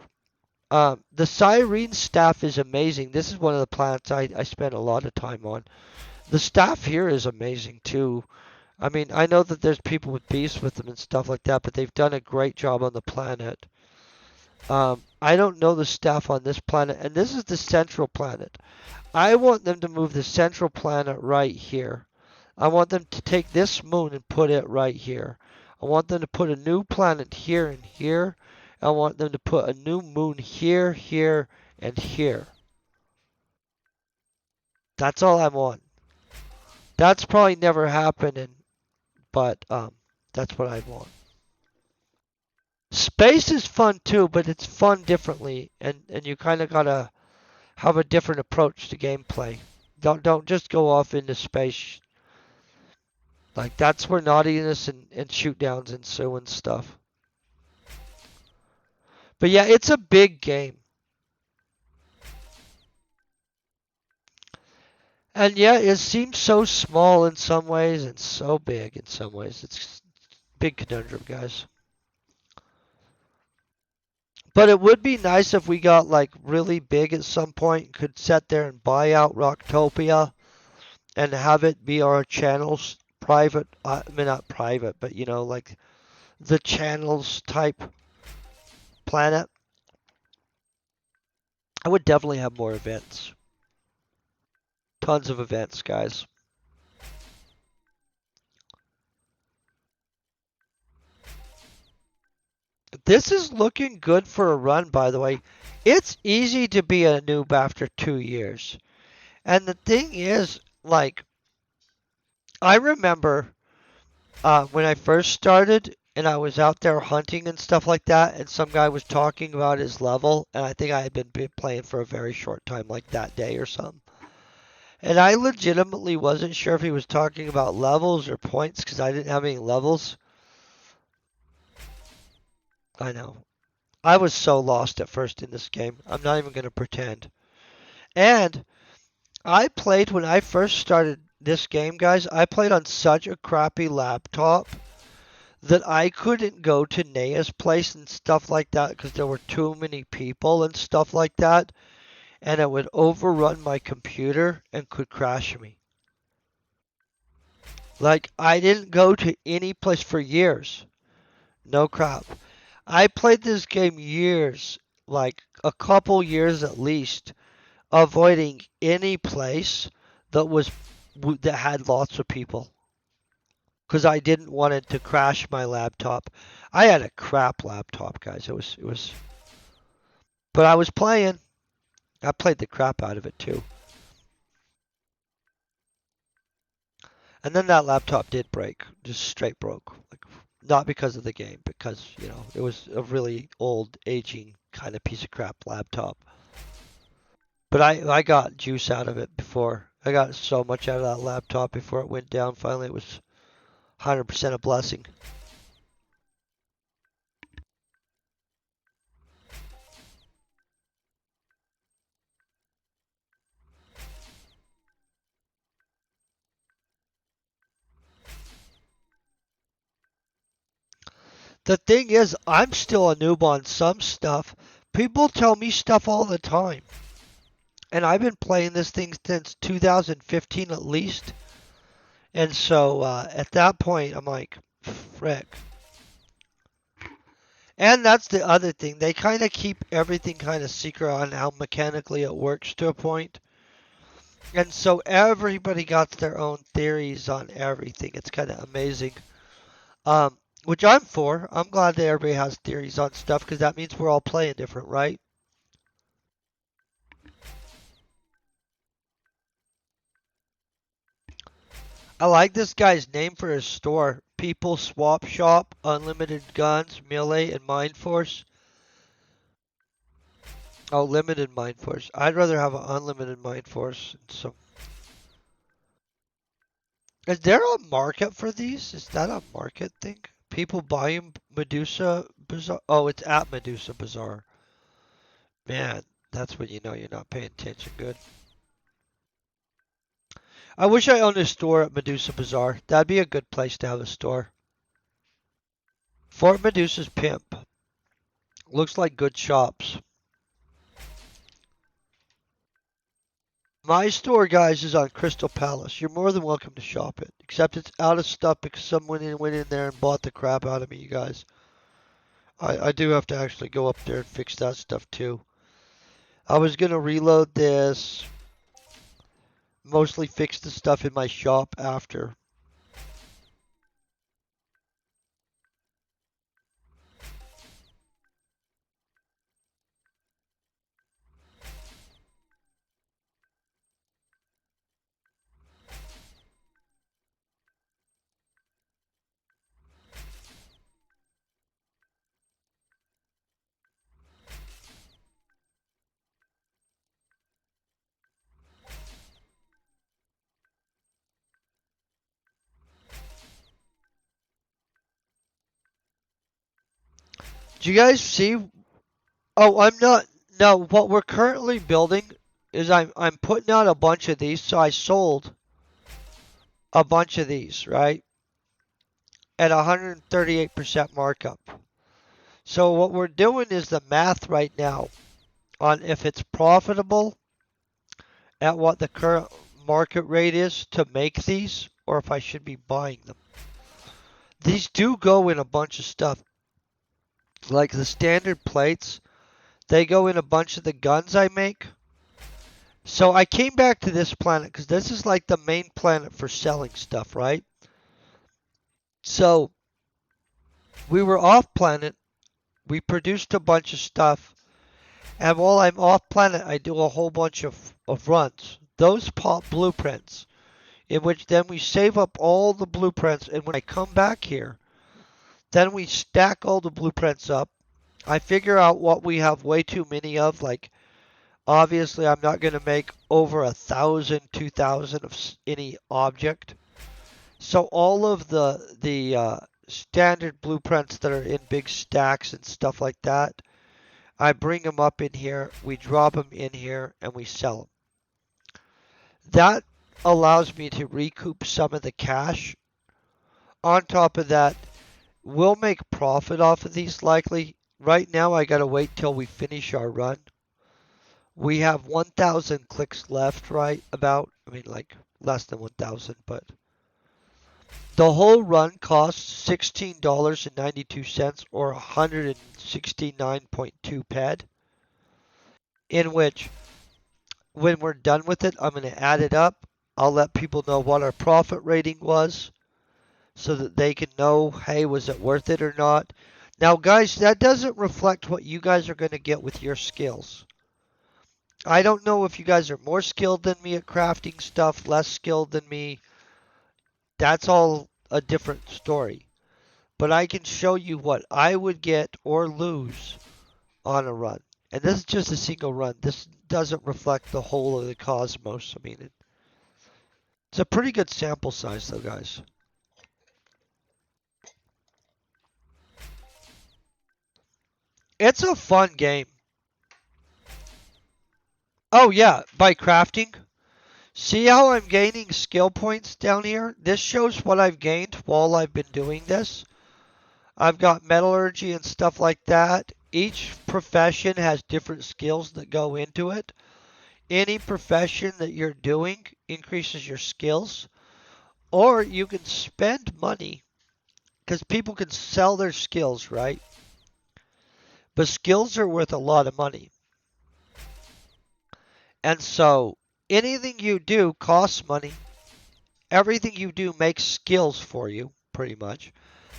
The Cyrene staff is amazing. This is one of the planets I spent a lot of time on. The staff here is amazing too. I mean, I know that there's people with beasts with them and stuff like that, but they've done a great job on the planet. I don't know the staff on this planet, and this is the central planet. I want them to move the central planet right here. I want them to take this moon and put it right here. I want them to put a new planet here and here. I want them to put a new moon here, here, and here. That's all I want. That's probably never happening, but that's what I want. Space is fun too, but it's fun differently, and you kind of gotta have a different approach to gameplay. Don't just go off into space. Like that's where naughtiness and shoot downs ensue and stuff. But yeah, it's a big game. And yeah, it seems so small in some ways and so big in some ways. It's a big conundrum, guys. But it would be nice if we got like really big at some point, could sit there and buy out Rocktopia and have it be our channels private. I mean, not private, but you know, like the channels type planet. I would definitely have more events. Tons of events, guys. This is looking good for a run, by the way. It's easy to be a noob after 2 years. And the thing is, like, I remember when I first started and I was out there hunting and stuff like that, and some guy was talking about his level, and I think I had been playing for a very short time, like that day or something. And I legitimately wasn't sure if he was talking about levels or points because I didn't have any levels. I know. I was so lost at first in this game. I'm not even going to pretend. And I played when I first started this game, guys. I played on such a crappy laptop that I couldn't go to Naya's place and stuff like that because there were too many people and stuff like that. And it would overrun my computer and could crash me. Like, I didn't go to any place for years. No crap. I played this game years, like a couple years at least, avoiding any place that had lots of people because I didn't want it to crash my laptop. I had a crap laptop, guys. It was, but I was playing. I played the crap out of it too. And then that laptop did break, just straight broke. Like not because of the game, because it was a really old, aging kind of piece of crap laptop. But I got juice out of it before. I got so much out of that laptop before it went down. Finally, it was 100% a blessing. The thing is, I'm still a noob on some stuff. People tell me stuff all the time. And I've been playing this thing since 2015 at least. And so at that point, I'm like, frick. And that's the other thing. They kind of keep everything kind of secret on how mechanically it works to a point. And so everybody got their own theories on everything. It's kind of amazing. Which I'm for. I'm glad that everybody has theories on stuff because that means we're all playing different, right? I like this guy's name for his store. People Swap Shop, Unlimited Guns, Melee, and Mind Force. Oh, limited Mind Force. I'd rather have an unlimited Mind Force. So, is there a market for these? Is that a market thing? People buying Medusa Bazaar? Oh, it's at Medusa Bazaar. Man, that's when you know you're not paying attention good. I wish I owned a store at Medusa Bazaar. That'd be a good place to have a store. Fort Medusa's Pimp. Looks like good shops. My store, guys, is on Crystal Palace. You're more than welcome to shop it. Except it's out of stuff because someone went in there and bought the crap out of me, you guys. I do have to actually go up there and fix that stuff too. I was going to reload this, mostly fix the stuff in my shop after. Do you guys see? Oh, I'm not. No, what we're currently building is I'm putting out a bunch of these. So I sold a bunch of these, right? At 138% markup. So what we're doing is the math right now on if it's profitable at what the current market rate is to make these or if I should be buying them. These do go in a bunch of stuff. Like the standard plates, they go in a bunch of the guns I make. So I came back to this planet because this is like the main planet for selling stuff, right? So we were off planet We produced a bunch of stuff, and while I'm off planet, I do a whole bunch of runs. Those pop blueprints, in which then we save up all the blueprints, and when I come back here, then we stack all the blueprints up. I figure out what we have way too many of, like obviously I'm not going to make over 1,000, 2,000 of any object. So all of the standard blueprints that are in big stacks and stuff like that, I bring them up in here, we drop them in here, and we sell them. That allows me to recoup some of the cash. On top of that, we'll make profit off of these likely. Right now, I gotta wait till we finish our run. We have 1,000 clicks left, right about. I mean, like less than 1,000, but the whole run costs $16.92 or 169.2 ped. In which, when we're done with it, I'm going to add it up. I'll let people know what our profit rating was so that they can know, hey, was it worth it or not? Now, guys, that doesn't reflect what you guys are going to get with your skills. I don't know if you guys are more skilled than me at crafting stuff, less skilled than me. That's all a different story. But I can show you what I would get or lose on a run. And this is just a single run. This doesn't reflect the whole of the cosmos. I mean, it's a pretty good sample size, though, guys. It's a fun game. Oh, yeah, by crafting. See how I'm gaining skill points down here? This shows what I've gained while I've been doing this. I've got metallurgy and stuff like that. Each profession has different skills that go into it. Any profession that you're doing increases your skills. Or you can spend money because people can sell their skills, right? But skills are worth a lot of money. And so anything you do costs money. Everything you do makes skills for you, pretty much.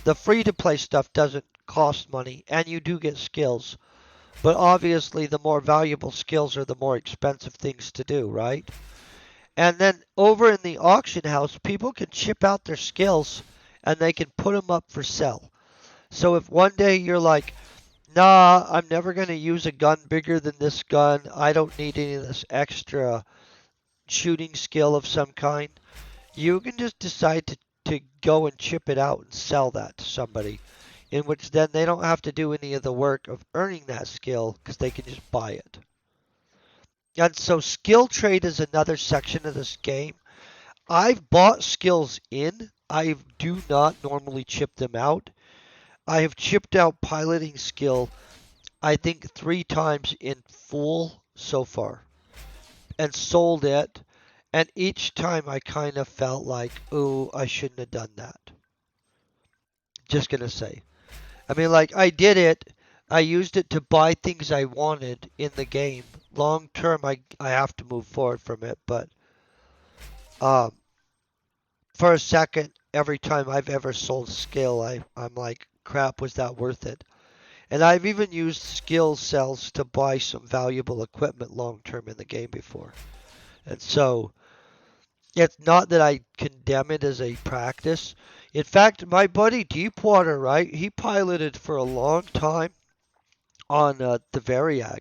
The free to play stuff doesn't cost money, and you do get skills. But obviously, the more valuable skills are the more expensive things to do, right? And then over in the auction house, people can chip out their skills and they can put them up for sale. So if one day you're like, nah, I'm never going to use a gun bigger than this gun, I don't need any of this extra shooting skill of some kind, you can just decide to go and chip it out and sell that to somebody, in which then they don't have to do any of the work of earning that skill because they can just buy it. And so skill trade is another section of this game. I've bought skills in. I do not normally chip them out. I have chipped out piloting skill, I think 3 times in full so far, and sold it. And each time I kind of felt like, ooh, I shouldn't have done that. Just gonna say. I mean, like, I did it. I used it to buy things I wanted in the game. Long term, I have to move forward from it. But um, for a second, every time I've ever sold skill, I'm like, crap, was that worth it? And I've even used skill cells to buy some valuable equipment long term in the game before. And so it's not that I condemn it as a practice. In fact, my buddy Deepwater, right? He piloted for a long time on the Variag,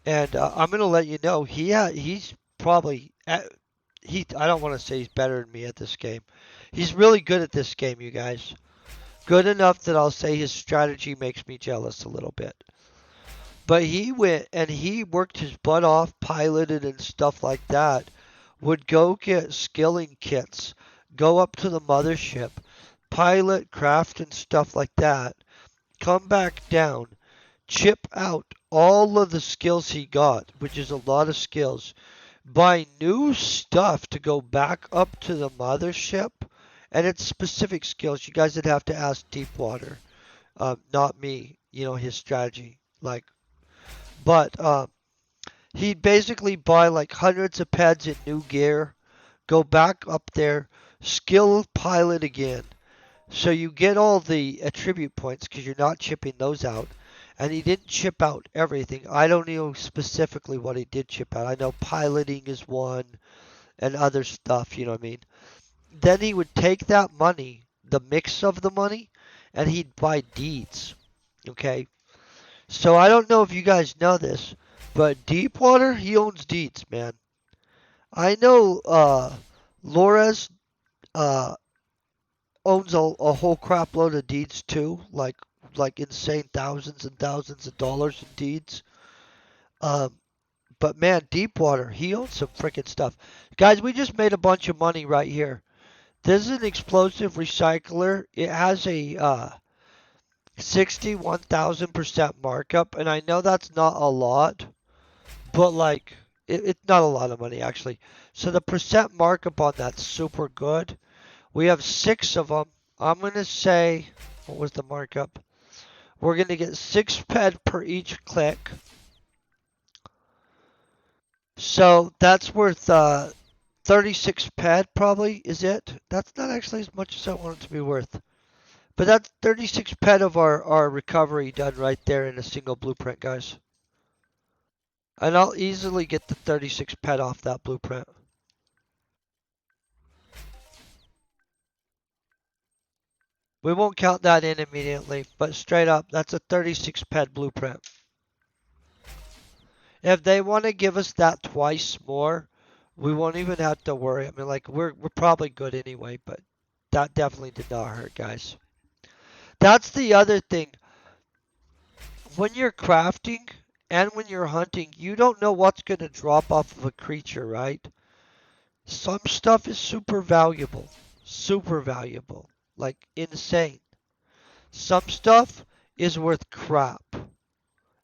and I'm gonna let you know he's probably he. I don't want to say he's better than me at this game. He's really good at this game, you guys. Good enough that I'll say his strategy makes me jealous a little bit. But he went and he worked his butt off, piloted and stuff like that. Would go get skilling kits, go up to the mothership, pilot, craft, and stuff like that. Come back down, chip out all of the skills he got, which is a lot of skills. Buy new stuff to go back up to the mothership, and it's specific skills. You guys would have to ask Deepwater, not me. You know his strategy, like, but he'd basically buy like hundreds of pads in new gear, go back up there, skill pilot again, So you get all the attribute points because you're not chipping those out. And he didn't chip out everything. I don't know specifically what he did chip out. I know piloting is one and other stuff, you know what I mean? Then he would take that money, the mix of the money, and he'd buy deeds. Okay? So I don't know if you guys know this, but Deepwater, he owns deeds, man. I know Lores uh, owns a whole crap load of deeds too, like insane thousands and thousands of dollars in deeds. Um, but man, Deepwater, he owns some freaking stuff. Guys, we just made a bunch of money right here. This is an explosive recycler. It has a 61,000% markup, and I know that's not a lot, but like it's not a lot of money actually. So the percent markup on that's super good. We have 6 of them. I'm gonna say, what was the markup? We're gonna get 6 ped per each click. So that's worth 36 ped probably, is it? That's not actually as much as I want it to be worth. But that's 36 ped of our recovery done right there in a single blueprint, guys. And I'll easily get the 36 ped off that blueprint. We won't count that in immediately, but straight up, that's a 36 ped blueprint. If they want to give us that twice more, we won't even have to worry. I mean, like, we're probably good anyway, but that definitely did not hurt, guys. That's the other thing. When you're crafting and when you're hunting, you don't know what's going to drop off of a creature, right? Some stuff is super valuable, like insane. Some stuff is worth crap,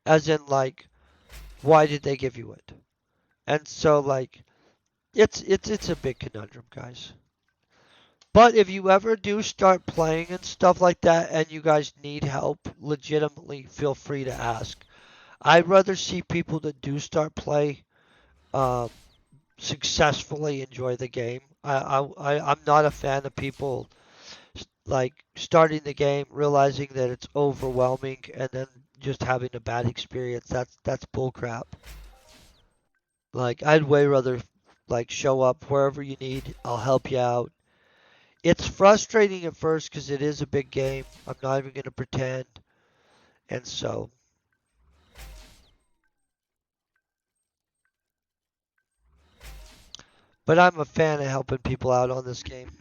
as in like, why did they give you it? And so like, it's a big conundrum, guys. But if you ever do start playing and stuff like that, and you guys need help, legitimately feel free to ask. I'd rather see people that do start play um, successfully enjoy the game. I'm not a fan of people like starting the game, realizing that it's overwhelming, and then just having a bad experience. That's bullcrap. Like I'd way rather like show up wherever you need. I'll help you out. It's frustrating at first because it is a big game. I'm not even gonna pretend. And so, but I'm a fan of helping people out on this game.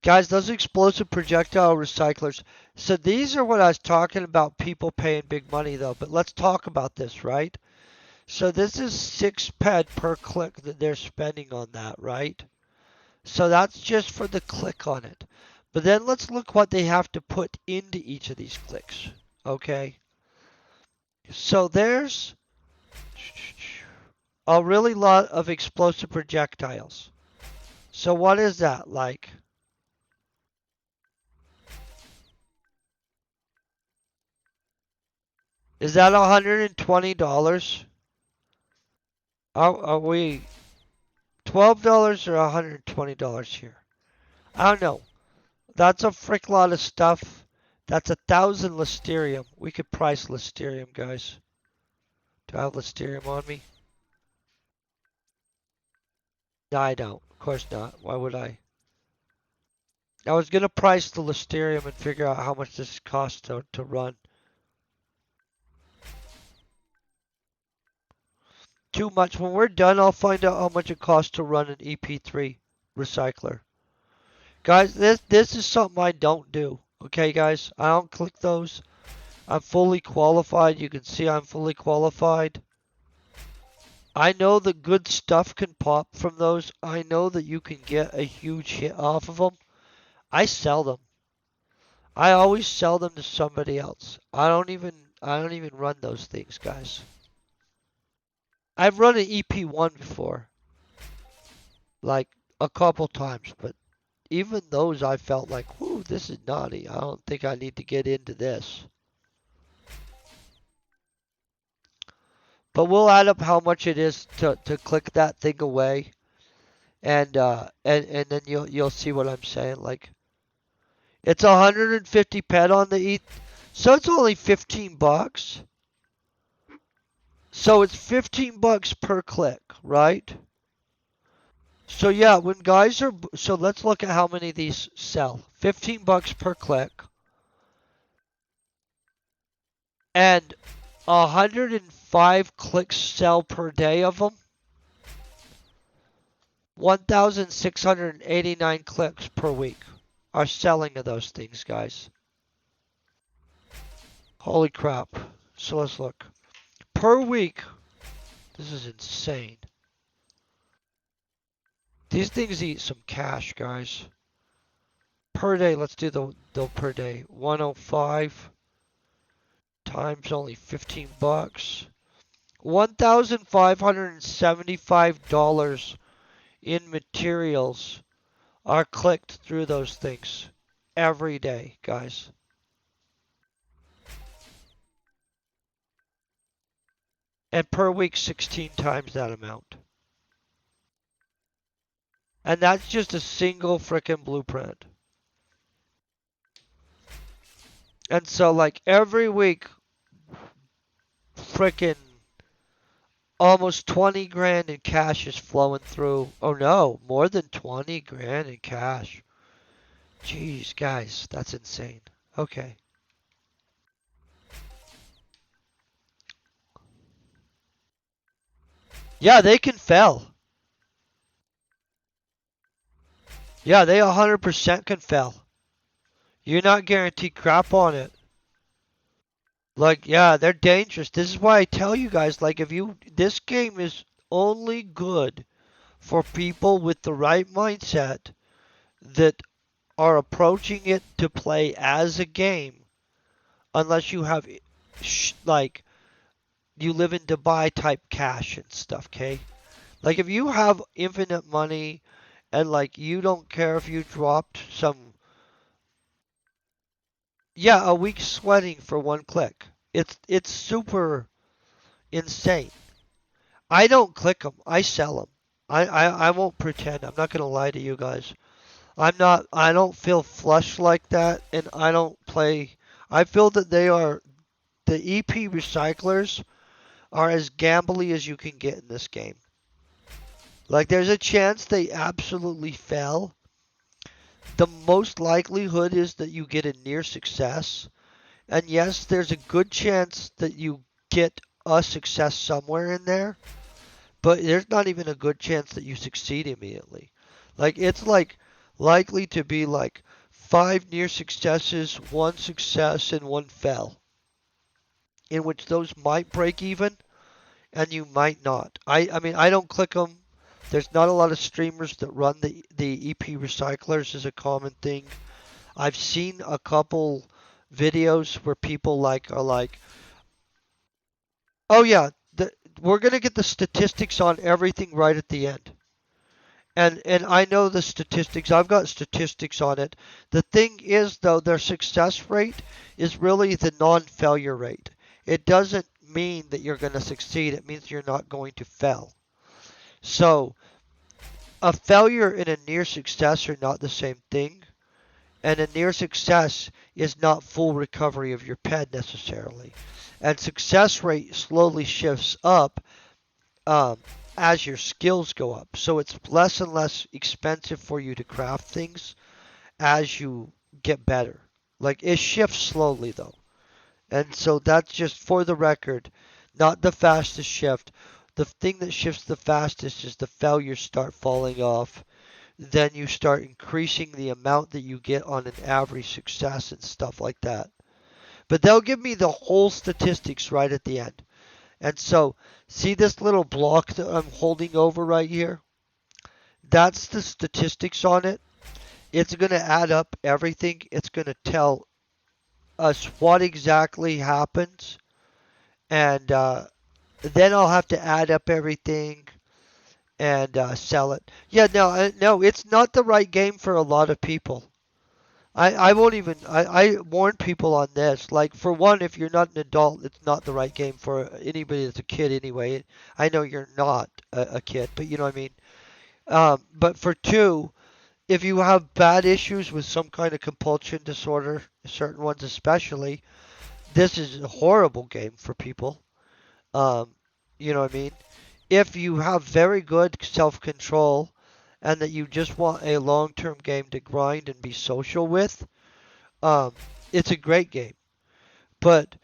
Guys, those explosive projectile recyclers. So these are what I was talking about, people paying big money though. But let's talk about this, right? So this is 6 ped per click that they're spending on that, right? So that's just for the click on it. But then let's look what they have to put into each of these clicks. Okay. So there's a really lot of explosive projectiles. So what is that like? Is that $120? Are we $12 or $120 here? I don't know. That's a frick lot of stuff. That's 1,000 Listerium. We could price Listerium, guys. Do I have Listerium on me? No, I don't. Of course not. Why would I? I was gonna price the Listerium and figure out how much this costs to run. Too much. When we're done, I'll find out how much it costs to run an EP3 recycler. Guys, this is something I don't do. Okay, guys? I don't click those. I'm fully qualified. You can see I'm fully qualified. I know that good stuff can pop from those. I know that you can get a huge hit off of them. I sell them. I always sell them to somebody else. I don't even run those things, guys. I've run an EP1 before, like a couple times, but even those I felt like, whoo, this is naughty. I don't think I need to get into this. But we'll add up how much it is to click that thing away. and then you'll see what I'm saying. Like it's 150 pet on the so it's only 15 bucks. So it's 15 bucks per click, right? So yeah, when guys are so let's look at how many of these sell. 15 bucks per click and 105 clicks sell per day of them. 1,689 clicks per week are selling of those things, guys. Holy crap. So let's look. Per week, this is insane. These things eat some cash, guys. Per day, let's do the per day. 105 times only 15 bucks. $1,575 in materials are clicked through those things every day, guys. And per week, 16 times that amount. And that's just a single frickin' blueprint. And so, like, every week, frickin' almost 20 grand in cash is flowing through. Oh no, more than 20 grand in cash. Jeez, guys, that's insane. Okay. Yeah, they can fail. Yeah, they 100% can fail. You're not guaranteed crap on it. Like, yeah, they're dangerous. This is why I tell you guys, like, this game is only good for people with the right mindset that are approaching it to play as a game, unless you have, like, you live in Dubai type cash and stuff, okay? Like, if you have infinite money and, like, you don't care if you dropped some, yeah, a week sweating for one click. It's super insane. I don't click them. I sell them. I won't pretend. I'm not going to lie to you guys. I don't feel flush like that, and I don't play. I feel that the EP recyclers are as gambly as you can get in this game. Like, there's a chance they absolutely fail. The most likelihood is that you get a near success. And yes, there's a good chance that you get a success somewhere in there. But there's not even a good chance that you succeed immediately. Like, it's like likely to be like 5 near successes, one success, and one fail, in which those might break even and you might not. I mean, I don't click them. There's not a lot of streamers that run the EP recyclers is a common thing. I've seen a couple videos where people are like, oh yeah, we're gonna get the statistics on everything right at the end. And I know the statistics. I've got statistics on it. The thing is, though, their success rate is really the non-failure rate. It doesn't mean that you're going to succeed. It means you're not going to fail. So a failure and a near success are not the same thing. And a near success is not full recovery of your ped necessarily. And success rate slowly shifts up um, as your skills go up. So it's less and less expensive for you to craft things as you get better. Like, it shifts slowly though. And so that's just for the record, not the fastest shift. The thing that shifts the fastest is the failures start falling off. Then you start increasing the amount that you get on an average success and stuff like that. But they'll give me the whole statistics right at the end. And so, see this little block that I'm holding over right here? That's the statistics on it. It's going to add up everything. It's going to tell us what exactly happens. And then I'll have to add up everything and sell it. Yeah, no, it's not the right game for a lot of people. I won't even, I warn people on this. Like, for one, if you're not an adult, it's not the right game for anybody that's a kid anyway. I know you're not a kid, but you know what I mean? But for two, if you have bad issues with some kind of compulsion disorder, certain ones especially, this is a horrible game for people. Um, you know what I mean? If you have very good self control and that you just want a long term game to grind and be social with, um, it's a great game. But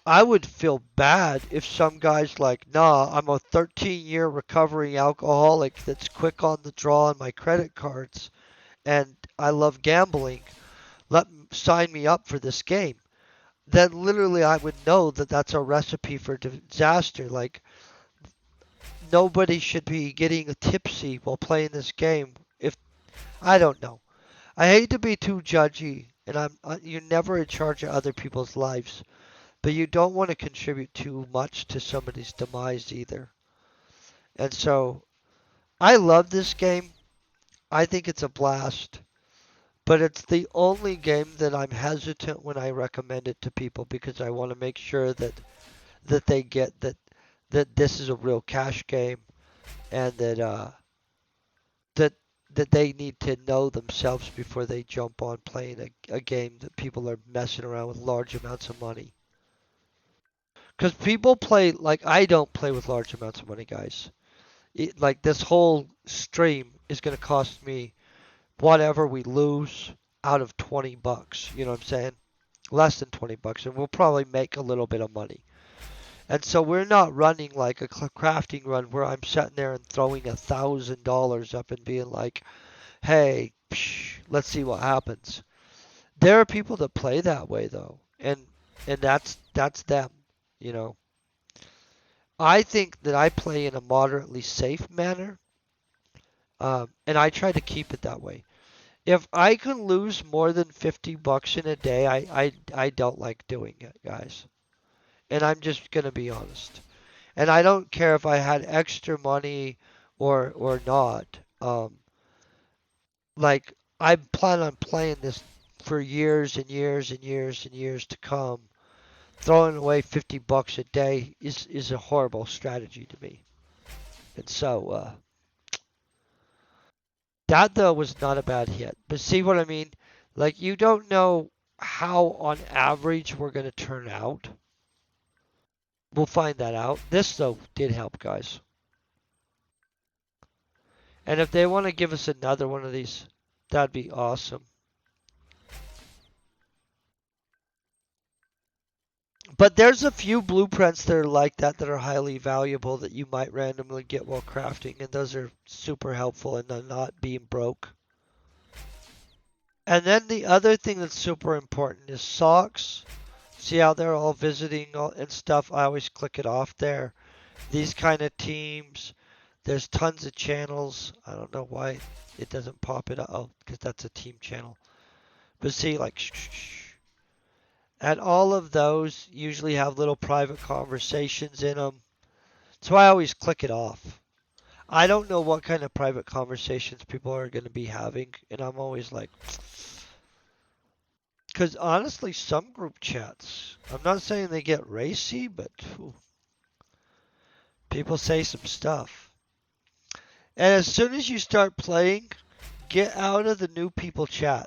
I would feel bad if some guy's like, nah, I'm a 13-year recovering alcoholic that's quick on the draw on my credit cards and I love gambling. Sign me up for this game. Then literally I would know that that's a recipe for disaster. Like nobody should be getting tipsy while playing this game. If I don't know, I hate to be too judgy, and you're never in charge of other people's lives, but you don't want to contribute too much to somebody's demise either. And so I love this game. I think it's a blast, but it's the only game that I'm hesitant when I recommend it to people because I want to make sure that they get that this is a real cash game and that that they need to know themselves before they jump on playing a game that people are messing around with large amounts of money. Because people play like I don't play with large amounts of money, guys. Like this whole stream is going to cost me whatever we lose out of $20. You know what I'm saying? Less than $20, and we'll probably make a little bit of money. And so we're not running like a crafting run where I'm sitting there and throwing $1,000 up and being like, hey, psh, let's see what happens. There are people that play that way though, and that's them. You know, I think that I play in a moderately safe manner, and I try to keep it that way. If I can lose more than $50 in a day, I don't like doing it, guys. And I'm just gonna be honest. And I don't care if I had extra money or not. Like I plan on playing this for years and years and years and years to come. Throwing away $50 a day is a horrible strategy to me. And so that though was not a bad hit. But see what I mean? Like you don't know how on average we're gonna turn out. We'll find that out. This though did help, guys. And if they want to give us another one of these, that'd be awesome. But there's a few blueprints that are like that are highly valuable that you might randomly get while crafting, and those are super helpful in not being broke. And then the other thing that's super important is socks. See how they're all visiting and stuff? I always click it off there. These kind of teams, there's tons of channels. I don't know why it doesn't pop it up. Oh, because that's a team channel. But see, like, and all of those usually have little private conversations in them. So I always click it off. I don't know what kind of private conversations people are going to be having, and I'm always like, because honestly, some group chats, I'm not saying they get racy, but people say some stuff. And as soon as you start playing, get out of the new people chat.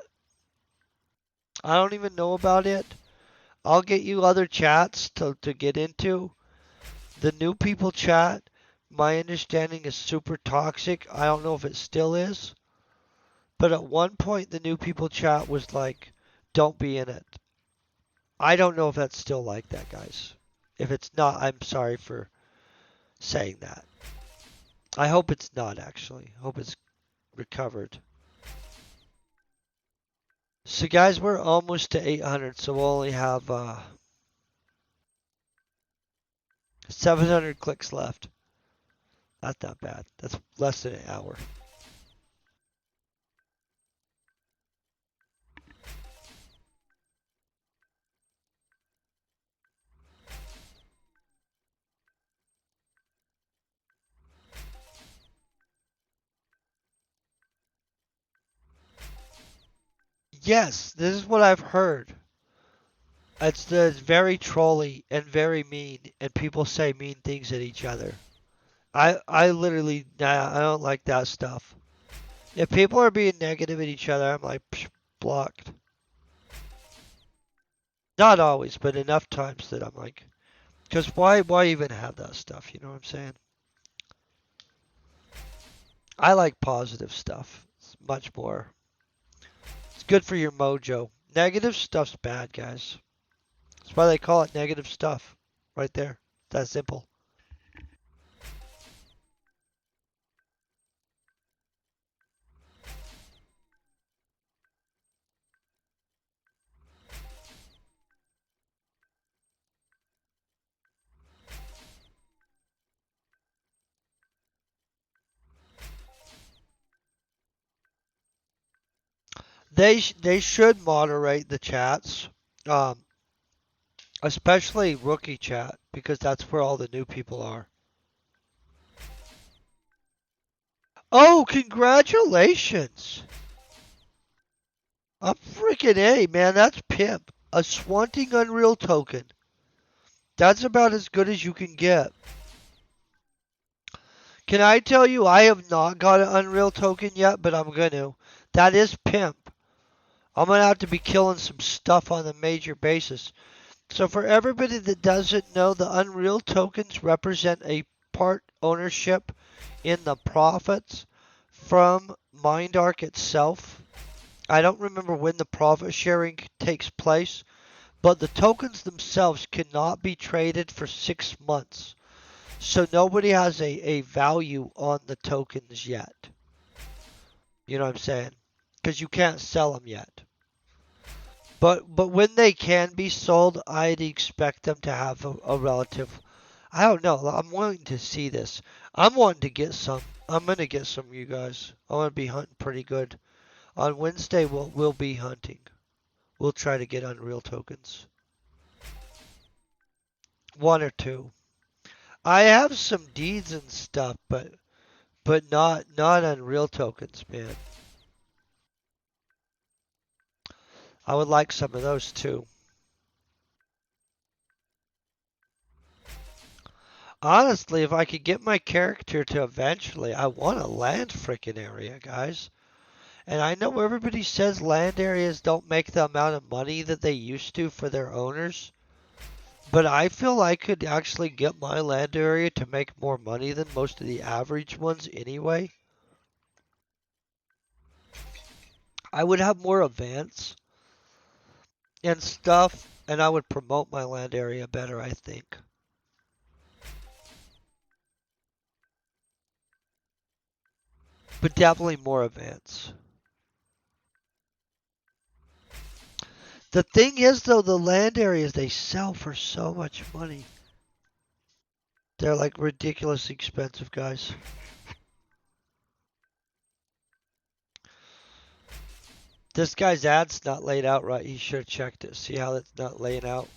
I don't even know about it. I'll get you other chats to get into. The new people chat, my understanding is super toxic. I don't know if it still is. But at one point, the new people chat was like, don't be in it. I don't know if that's still like that, guys. If it's not, I'm sorry for saying that. I hope it's not, actually. I hope it's recovered. So, guys, we're almost to 800, so we'll only have 700 clicks left. Not that bad. That's less than an hour. Yes, this is what I've heard. It's very trolly and very mean, and people say mean things at each other. I literally, nah, I don't like that stuff. If people are being negative at each other, I'm like, psh, blocked. Not always, but enough times that I'm like, because why even have that stuff? You know what I'm saying? I like positive stuff. It's much more. It's good for your mojo. Negative stuff's bad, guys. That's why they call it negative stuff. Right there. That simple. They should moderate the chats, um, especially rookie chat, because that's where all the new people are. Oh, congratulations! I'm freaking A, man. That's pimp. A Swanting Unreal token. That's about as good as you can get. Can I tell you, I have not got an Unreal token yet, but I'm going to. That is pimp. I'm going to have to be killing some stuff on a major basis. So, for everybody that doesn't know, the Unreal tokens represent a part ownership in the profits from MindArc itself. I don't remember when the profit sharing takes place, but the tokens themselves cannot be traded for 6 months. So nobody has a value on the tokens yet. You know what I'm saying? Because you can't sell them yet. But when they can be sold, I'd expect them to have a relative. I don't know. I'm wanting to see this. I'm wanting to get some. I'm gonna get some, you guys. I want to be hunting pretty good. On Wednesday, we'll be hunting. We'll try to get Unreal tokens. One or two. I have some deeds and stuff, but not Unreal tokens, man. I would like some of those too. Honestly, if I could get my character to eventually, I want a land frickin' area, guys. And I know everybody says land areas don't make the amount of money that they used to for their owners, but I feel I could actually get my land area to make more money than most of the average ones anyway. I would have more events and stuff, and I would promote my land area better, I think. But definitely more events. The thing is, though, the land areas they sell for so much money. They're like ridiculously expensive, guys. This guy's ad's not laid out right. He should have checked it. See how it's not laying out?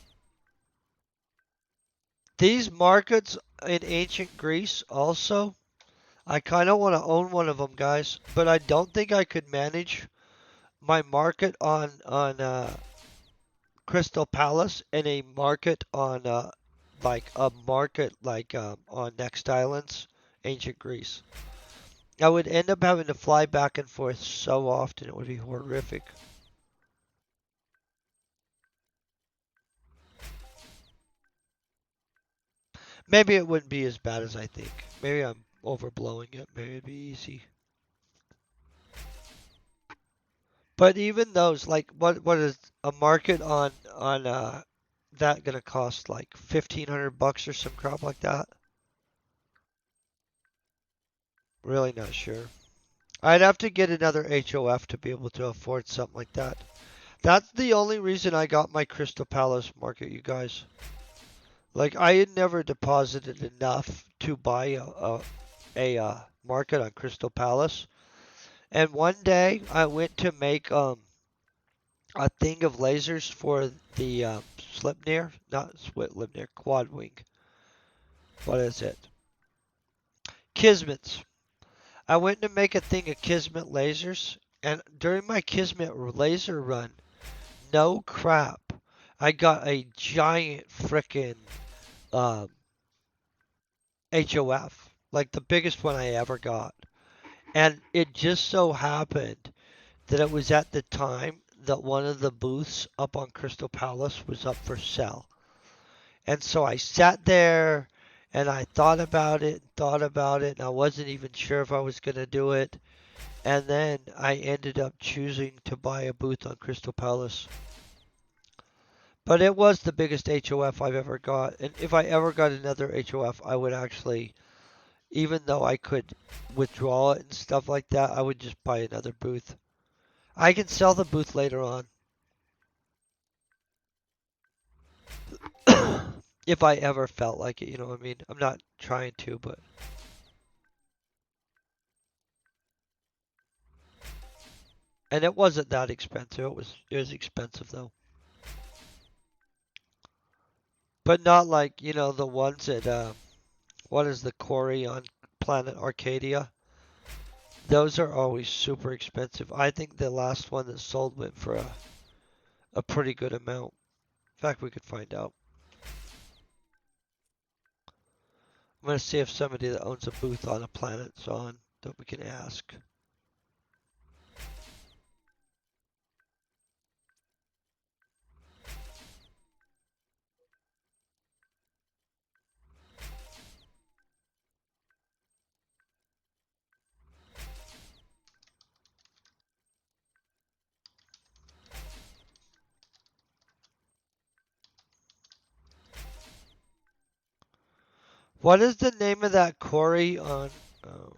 These markets in ancient Greece also, I kind of want to own one of them, guys. But I don't think I could manage my market on Crystal Palace and a market on like a market like on Next Islands, ancient Greece. I would end up having to fly back and forth so often. It would be horrific. Maybe it wouldn't be as bad as I think. Maybe I'm overblowing it. Maybe it'd be easy. But even those, like, what is a market on that gonna cost like 1,500 bucks or some crap like that? Really not sure. I'd have to get another HOF to be able to afford something like that. That's the only reason I got my Crystal Palace market, you guys. Like, I had never deposited enough to buy a market on Crystal Palace. And one day I went to make a thing of lasers for the Slipnir, not Slipnir, Quad Wing. What is it? Kismets. I went to make a thing of Kismet lasers, and during my Kismet laser run, no crap, I got a giant frickin' um, HOF. like the biggest one I ever got. And it just so happened that it was at the time that one of the booths up on Crystal Palace was up for sale. And so I sat there and I thought about it, and I wasn't even sure if I was going to do it. And then I ended up choosing to buy a booth on Crystal Palace. But it was the biggest HOF I've ever got. And if I ever got another HOF, I would actually, even though I could withdraw it and stuff like that, I would just buy another booth. I can sell the booth later on if I ever felt like it, you know what I mean? I'm not trying to, but and it wasn't that expensive. It was expensive though. But not like, the ones at what is the quarry on Planet Arcadia? Those are always super expensive. I think the last one that sold went for a pretty good amount. In fact, we could find out. I'm gonna see if somebody that owns a booth on a planet's on that we can ask. What is the name of that quarry on? Oh.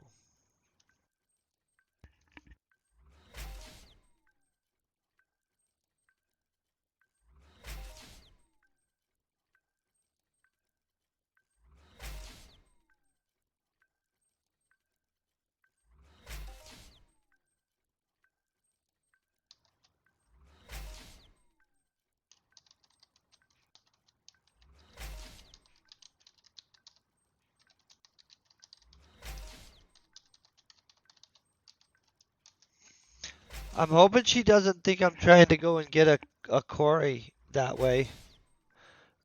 I'm hoping she doesn't think I'm trying to go and get a quarry that way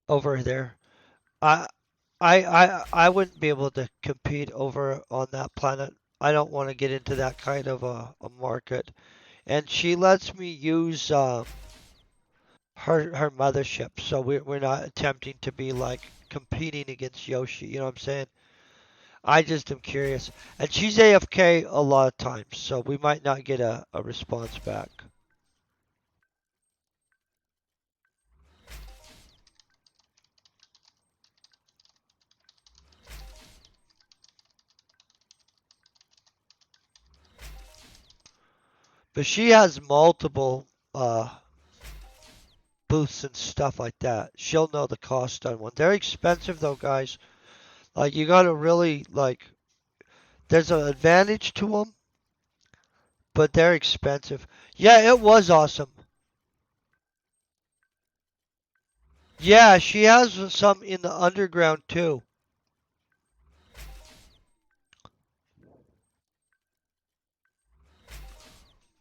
over there. I I wouldn't be able to compete over on that planet. I don't want to get into that kind of a market. And she lets me use her mothership, so we're not attempting to be like competing against Yoshi. You know what I'm saying? I just am curious. And she's AFK a lot of times, so we might not get a response back. But she has multiple booths and stuff like that. She'll know the cost on one. They're expensive though, guys. Like you gotta really like. There's an advantage to them, but they're expensive. Yeah, it was awesome. Yeah, she has some in the underground too.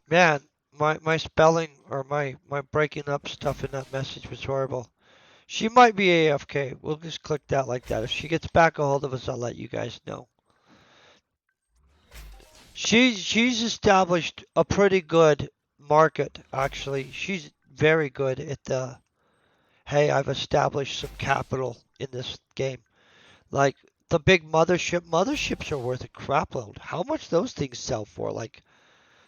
Man, my spelling or my breaking up stuff in that message was horrible. She might be AFK. We'll just click that like that. If she gets back a hold of us, I'll let you guys know. She's established a pretty good market actually. She's very good at the hey, I've established some capital in this game. Like the big motherships are worth a crapload. How much those things sell for? Like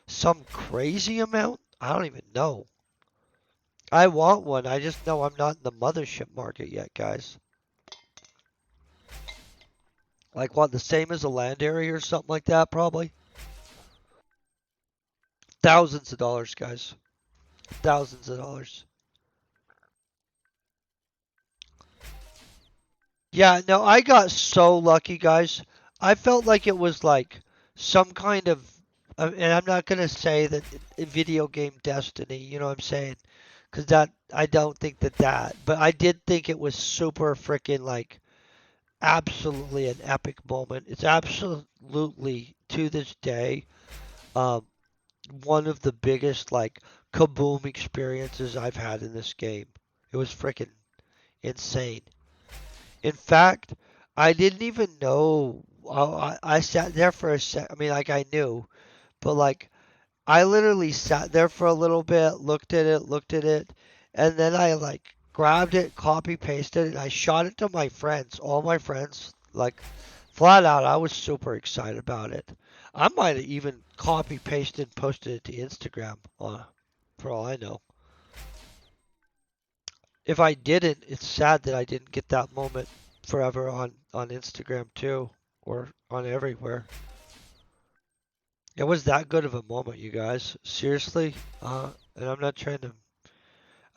some crazy amount? I don't even know. I want one. I just know I'm not in the mothership market yet, guys. Like what, the same as a land area or something like that, probably? Thousands of dollars, guys. Thousands of dollars. Yeah, no, I got so lucky, guys. I felt like it was like some kind of, and I'm not gonna say that video game destiny. You know what I'm saying? Because that I don't think that, but I did think it was super freaking like absolutely an epic moment. It's absolutely to this day um, one of the biggest like kaboom experiences I've had in this game. It was freaking insane. In fact, I didn't even know I sat there for a sec. I mean, like I knew, but like I literally sat there for a little bit, looked at it, and then I like grabbed it, copy pasted it, and I shot it to my friends, all my friends, like flat out. I was super excited about it. I might have even copy pasted and posted it to Instagram, for all I know. If I didn't, it's sad that I didn't get that moment forever on Instagram too, or on everywhere. It was that good of a moment, you guys. Seriously, and I'm not trying to.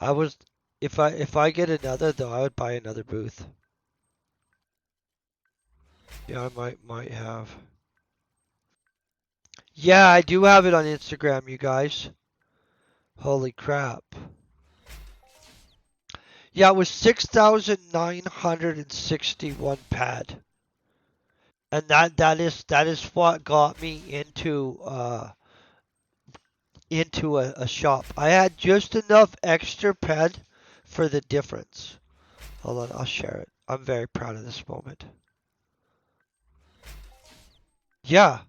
I was, if I get another though, I would buy another booth. Yeah, I might have. Yeah, I do have it on Instagram, you guys. Holy crap. Yeah, it was 6,961 pad. And that is what got me into a shop. I had just enough extra pad for the difference. Hold on, I'll share it. I'm very proud of this moment. Yeah,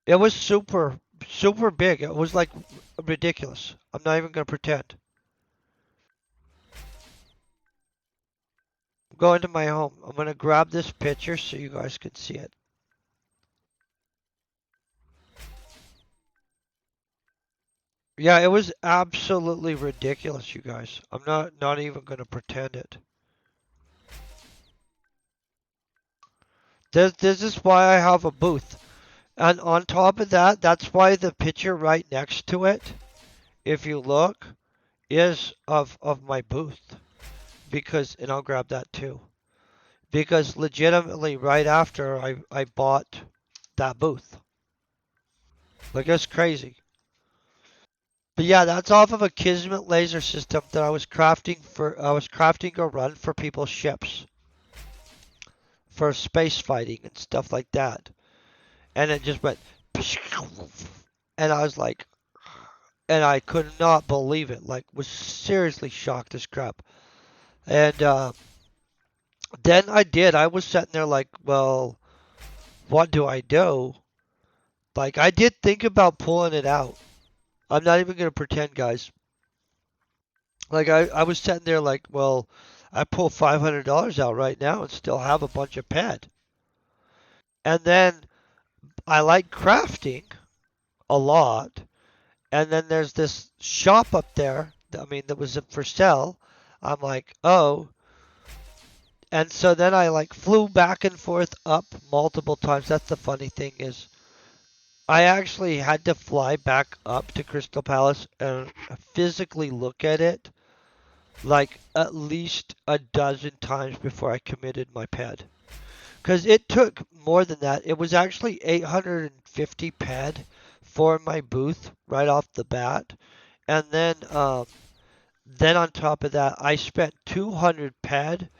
it was super big. It was like ridiculous. I'm not even gonna pretend. I'm going to my home. I'm gonna grab this picture so you guys can see it. Yeah, it was absolutely ridiculous, you guys. I'm not even gonna pretend it. This is why I have a booth. And on top of that, that's why the picture right next to it, if you look, is of my booth. Because, and I'll grab that too. Because legitimately, right after I bought that booth. Like, that's crazy. But yeah, that's off of a Kismet laser system that I was crafting a run for people's ships. For space fighting and stuff like that. And it just went, and I was like, and I could not believe it. Like, was seriously shocked as crap. And then I did. I was sitting there like, well, what do I do? Like, I did think about pulling it out. I'm not even gonna pretend, guys. Like, I was sitting there like, well, I pull $500 out right now and still have a bunch of pet. And then I like crafting a lot. And then there's this shop up there. I mean, that was for sale. I'm like, oh. And so then I like flew back and forth up multiple times. That's the funny thing is I actually had to fly back up to Crystal Palace and physically look at it like at least a dozen times before I committed my pad. Because it took more than that. It was actually 850 pad for my booth right off the bat. And then on top of that, I spent 200 pad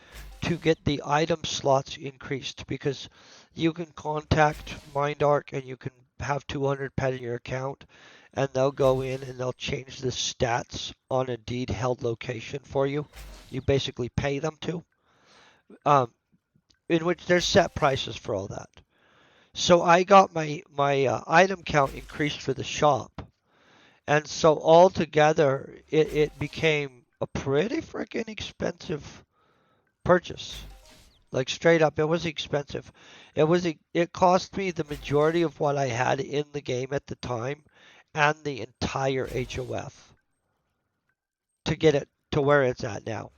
to get the item slots increased because you can contact MindArc and you can have 200 pet in your account and they'll go in and they'll change the stats on a deed held location for you. You basically pay them to, um, in which there's set prices for all that. So I got my item count increased for the shop, and so altogether it became a pretty freaking expensive purchase. Like straight up, it was expensive. It cost me the majority of what I had in the game at the time and the entire HOF to get it to where it's at now.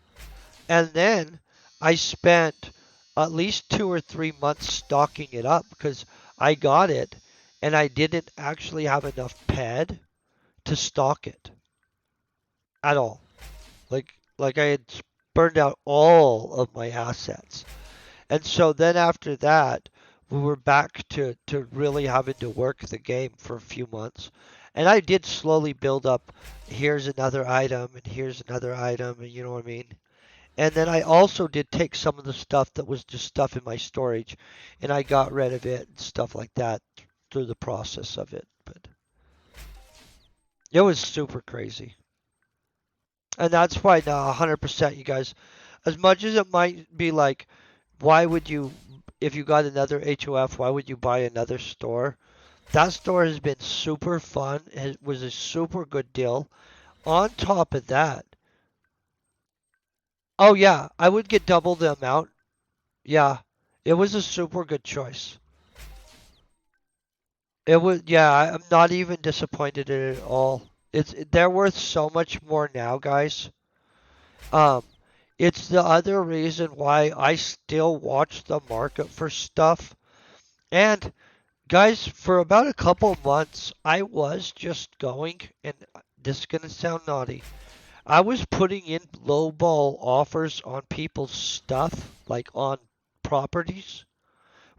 And then I spent at least 2 or 3 months stocking it up because I got it and I didn't actually have enough pad to stock it at all. Like I had burned out all of my assets. And so then after that, we were back to really having to work the game for a few months. And I did slowly build up, here's another item, and here's another item, and you know what I mean? And then I also did take some of the stuff that was just stuff in my storage, and I got rid of it and stuff like that through the process of it. But it was super crazy. And that's why now 100% you guys, As much as it might be like, why would you, if you got another HOF, why would you buy another store? That store has been super fun. It was a super good deal. On top of that, oh yeah, I would get double the amount. Yeah, it was a super good choice. It was, yeah, I'm not even disappointed in it at all. They're worth so much more now, guys. Um, it's the other reason why I still watch the market for stuff. And guys, for about a couple months, I was just going, and this is gonna sound naughty. I was putting in lowball offers on people's stuff, like on properties,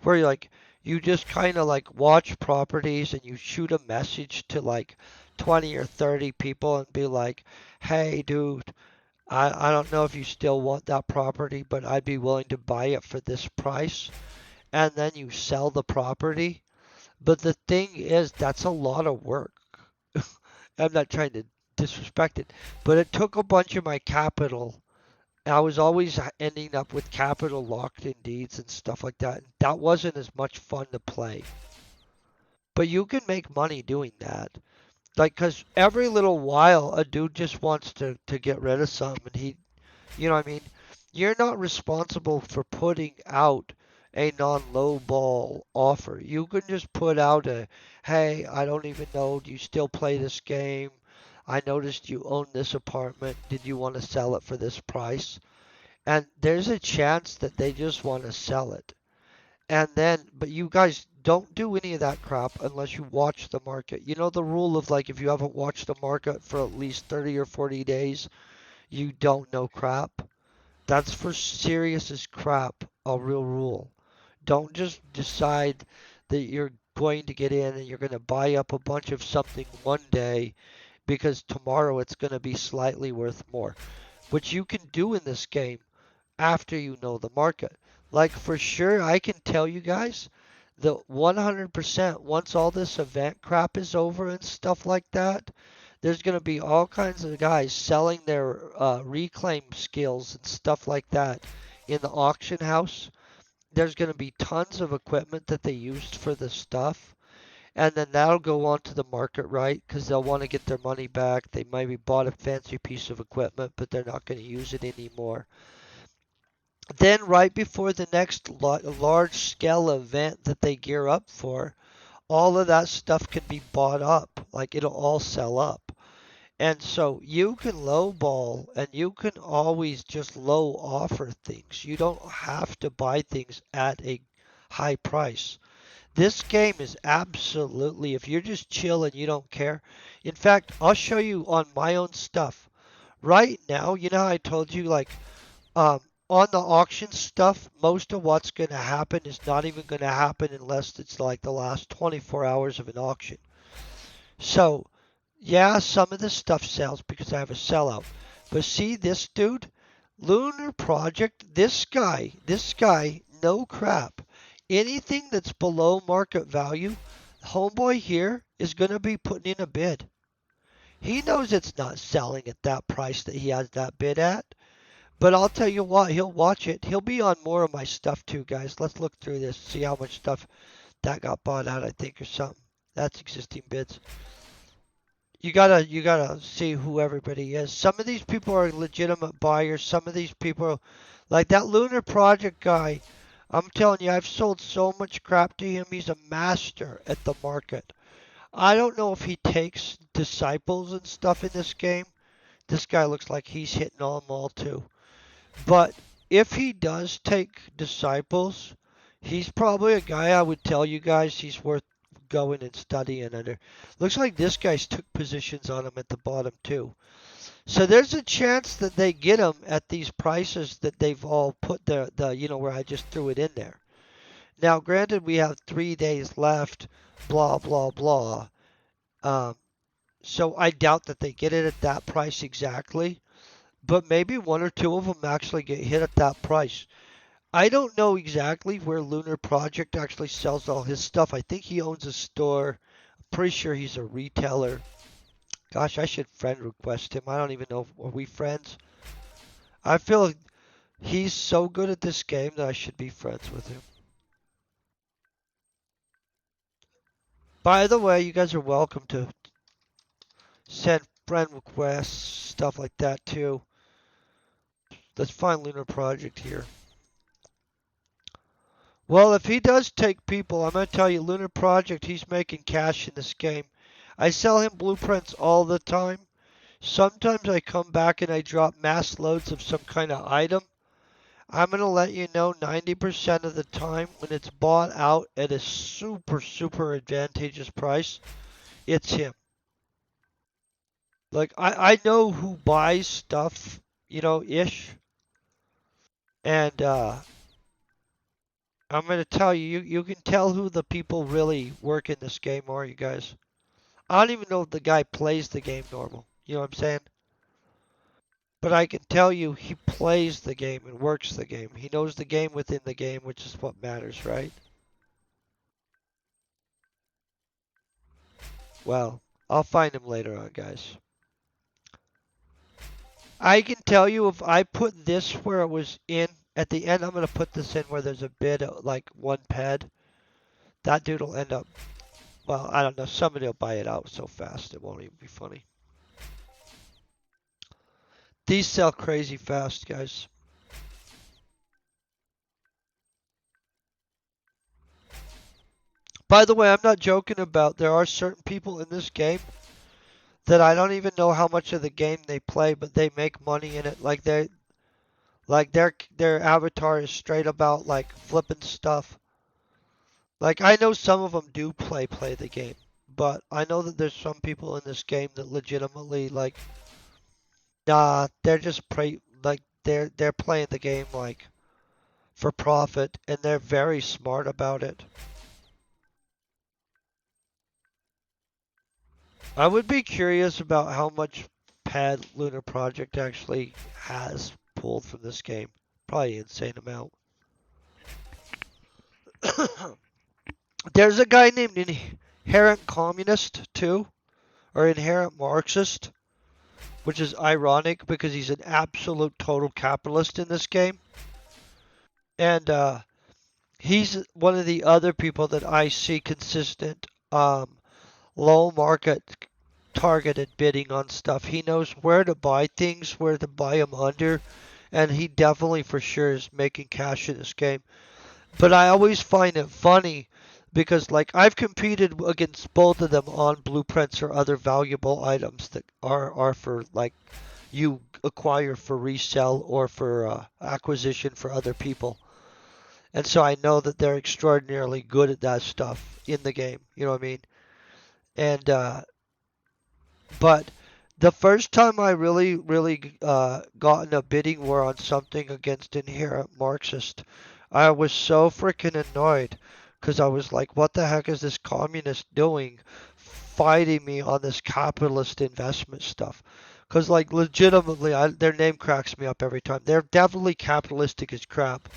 where you just kind of like watch properties and you shoot a message to like 20 or 30 people and be like, hey, dude, I don't know if you still want that property, but I'd be willing to buy it for this price. And then you sell the property. But the thing is, that's a lot of work. I'm not trying to disrespect it, but it took a bunch of my capital. I was always ending up with capital locked in deeds and stuff like that. That wasn't as much fun to play. But you can make money doing that. Like, cause every little while a dude just wants to get rid of something, and you know what I mean? You're not responsible for putting out a non-low ball offer. You can just put out a, hey, I don't even know, do you still play this game? I noticed you own this apartment. Did you want to sell it for this price? And there's a chance that they just want to sell it. And then, but you guys don't do any of that crap unless you watch the market. You know the rule of like if you haven't watched the market for at least 30 or 40 days, you don't know crap. That's for serious as crap, a real rule. Don't just decide that you're going to get in and you're going to buy up a bunch of something one day because tomorrow it's going to be slightly worth more, which you can do in this game after you know the market. Like for sure, I can tell you guys that 100% once all this event crap is over and stuff like that, there's going to be all kinds of guys selling their reclaim skills and stuff like that in the auction house. There's going to be tons of equipment that they used for the stuff. And then that'll go on to the market, right? Because they'll want to get their money back. They maybe bought a fancy piece of equipment, but they're not going to use it anymore. Then, right before the next large scale event that they gear up for, all of that stuff can be bought up. Like it'll all sell up. And so you can lowball and you can always just low offer things. You don't have to buy things at a high price. This game is absolutely, if you're just chill and you don't care. In fact, I'll show you on my own stuff. Right now, you know how I told you, like, um, on the auction stuff, most of what's going to happen is not even going to happen unless it's like the last 24 hours of an auction. So, yeah, some of the stuff sells because I have a sellout. But see this dude? Lunar Project, this guy, no crap. Anything that's below market value, homeboy here is going to be putting in a bid. He knows it's not selling at that price that he has that bid at. But I'll tell you what, he'll watch it. He'll be on more of my stuff too, guys. Let's look through this, see how much stuff that got bought out, I think, or something. That's existing bids. You gotta see who everybody is. Some of these people are legitimate buyers. Some of these people, like that Lunar Project guy, I'm telling you, I've sold so much crap to him. He's a master at the market. I don't know if he takes disciples and stuff in this game. This guy looks like he's hitting on them all too. But if he does take disciples, he's probably a guy I would tell you guys he's worth going and studying under. Looks like this guy's took positions on him at the bottom too. So there's a chance that they get him at these prices that they've all put the where I just threw it in there. Now, granted, we have 3 days left, blah blah blah. Um, so I doubt that they get it at that price exactly, but maybe one or two of them actually get hit at that price. I don't know exactly where Lunar Project actually sells all his stuff. I think he owns a store. I'm pretty sure he's a retailer. Gosh, I should friend request him. I don't even know. Are we friends? I feel He's so good at this game that I should be friends with him. By the way, you guys are welcome to send friend requests, stuff like that too. Let's find Lunar Project here. Well, if he does take people, I'm going to tell you, Lunar Project, he's making cash in this game. I sell him blueprints all the time. Sometimes I come back and I drop mass loads of some kind of item. I'm going to let you know 90% of the time when it's bought out at a super, super advantageous price, it's him. Like, I know who buys stuff, ish. And I'm going to tell you, you can tell who the people really work in this game are, you guys. I don't even know if the guy plays the game normal. You know what I'm saying? But I can tell you he plays the game and works the game. He knows the game within the game, which is what matters, right? Well, I'll find him later on, guys. I can tell you if I put this where it was in, at the end, I'm going to put this in where there's a bid, like one ped. That dude will end up, well, I don't know. Somebody will buy it out so fast it won't even be funny. These sell crazy fast, guys. By the way, I'm not joking about there are certain people in this game that I don't even know how much of the game they play, but they make money in it. Like their avatar is straight about like flipping stuff. Like I know some of them do play the game, but I know that there's some people in this game that legitimately like nah, they're just they're playing the game like for profit and they're very smart about it. I would be curious about how much pad Lunar Project actually has pulled from this game. Probably an insane amount. There's a guy named Inherent Communist too, or Inherent Marxist, which is ironic because he's an absolute total capitalist in this game. And he's one of the other people that I see consistent low market targeted bidding on stuff. He knows where to buy things, where to buy them under, and he definitely for sure is making cash in this game. But I always find it funny because like I've competed against both of them on blueprints or other valuable items that are for like you acquire for resell or for acquisition for other people. And so I know that they're extraordinarily good at that stuff in the game. You know what I mean? And but the first time I really got in a bidding war on something against Inherent Marxist, I was so freaking annoyed because I was like, what the heck is this communist doing fighting me on this capitalist investment stuff? Because like legitimately, their name cracks me up every time. They're definitely capitalistic as crap,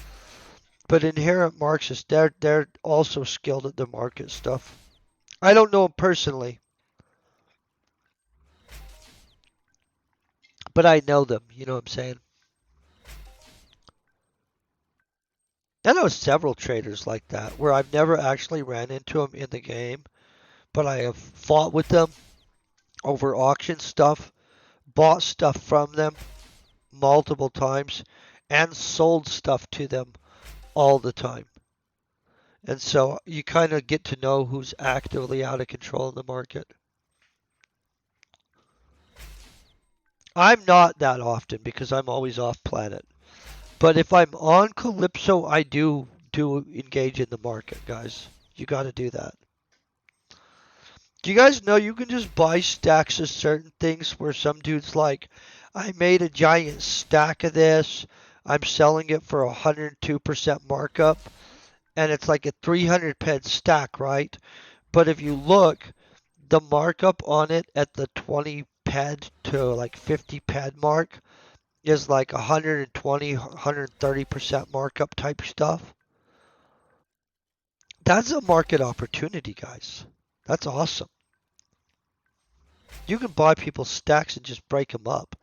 but Inherent Marxist, they're also skilled at the market stuff. I don't know them personally, but I know them. You know what I'm saying? I know several traders like that where I've never actually ran into them in the game, but I have fought with them over auction stuff, bought stuff from them multiple times, and sold stuff to them all the time. And so you kind of get to know who's actively out of control in the market. I'm not that often because I'm always off planet. But if I'm on Calypso, I do engage in the market, guys. You got to do that. Do you guys know you can just buy stacks of certain things where some dude's like, I made a giant stack of this. I'm selling it for 102% markup. And it's like a 300 ped stack, right? But if you look, the markup on it at the 20 ped to like 50 ped mark is like 120, 130% markup type stuff. That's a market opportunity, guys. That's awesome. You can buy people's stacks and just break them up.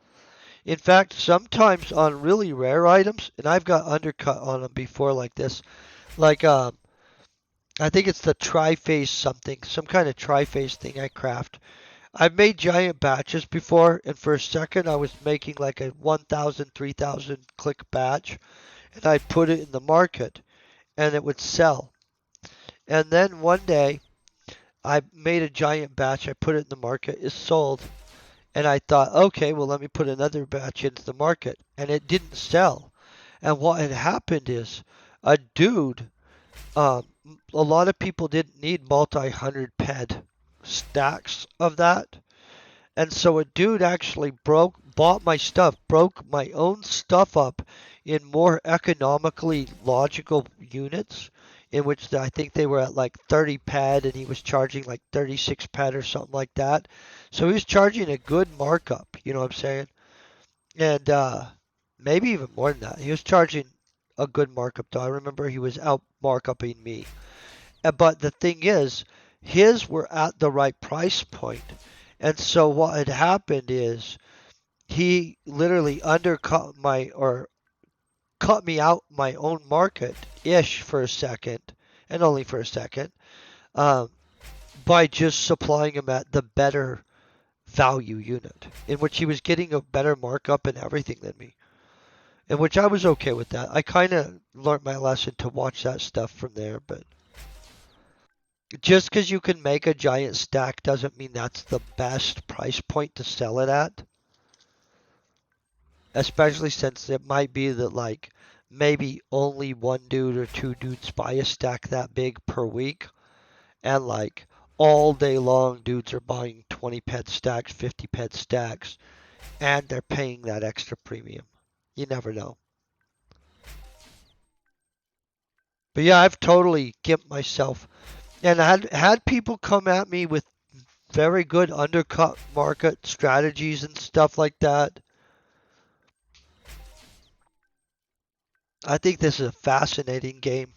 In fact, sometimes on really rare items, and I've got undercut on them before like this, like I think it's the triphase something, some kind of triphase thing I craft. I've made giant batches before, and for a second I was making like a 1,000, 3,000 click batch, and I'd put it in the market, and it would sell. And then one day I made a giant batch, I put it in the market, it sold, and I thought, okay, well let me put another batch into the market, and it didn't sell. And what had happened is a dude, um, a lot of people didn't need multi-hundred ped stacks of that. And so a dude actually bought my stuff, broke my own stuff up in more economically logical units, in which I think they were at like 30 ped and he was charging like 36 ped or something like that. So he was charging a good markup, you know what I'm saying? And maybe even more than that. He was charging a good markup though. I remember he was out markupping me. But the thing is, his were at the right price point. And so what had happened is he literally undercut my or cut me out my own market ish for a second, and only for a second, um, by just supplying him at the better value unit, in which he was getting a better markup and everything than me. In which I was okay with that. I kind of learned my lesson to watch that stuff from there, but just because you can make a giant stack doesn't mean that's the best price point to sell it at. Especially since it might be that like maybe only one dude or two dudes buy a stack that big per week, and like all day long dudes are buying 20 ped stacks, 50 ped stacks, and they're paying that extra premium. You never know. But yeah, I've totally gimped myself, and I had people come at me with very good undercut market strategies and stuff like that. I think this is a fascinating game.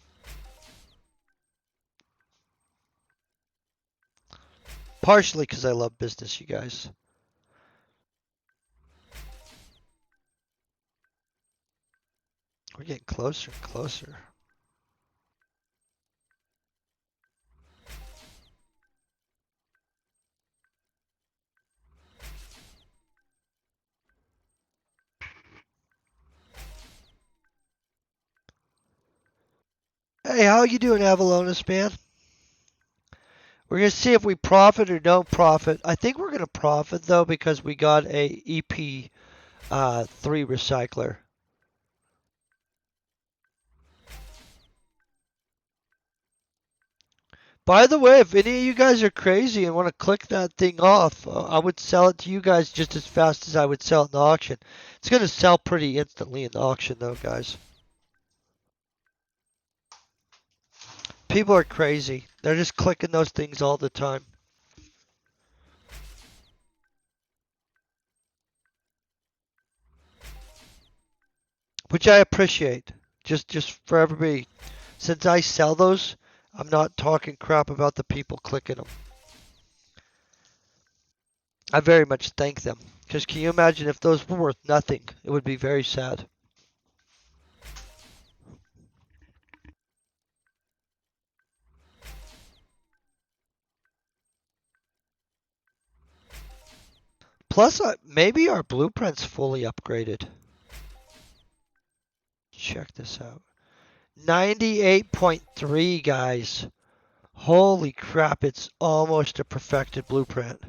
Partially because I love business, you guys. We're getting closer and closer. Hey, how you doing, Avalonis, man? We're gonna see if we profit or don't profit. I think we're gonna profit though because we got a EP 3 recycler. By the way, if any of you guys are crazy and want to click that thing off, I would sell it to you guys just as fast as I would sell it in the auction. It's gonna sell pretty instantly in the auction though, guys. People are crazy. They're just clicking those things all the time, which I appreciate. Just for everybody, since I sell those, I'm not talking crap about the people clicking them. I very much thank them. Because can you imagine if those were worth nothing? It would be very sad. Plus, maybe our blueprint's fully upgraded. Check this out. 98.3, guys. Holy crap, it's almost a perfected blueprint.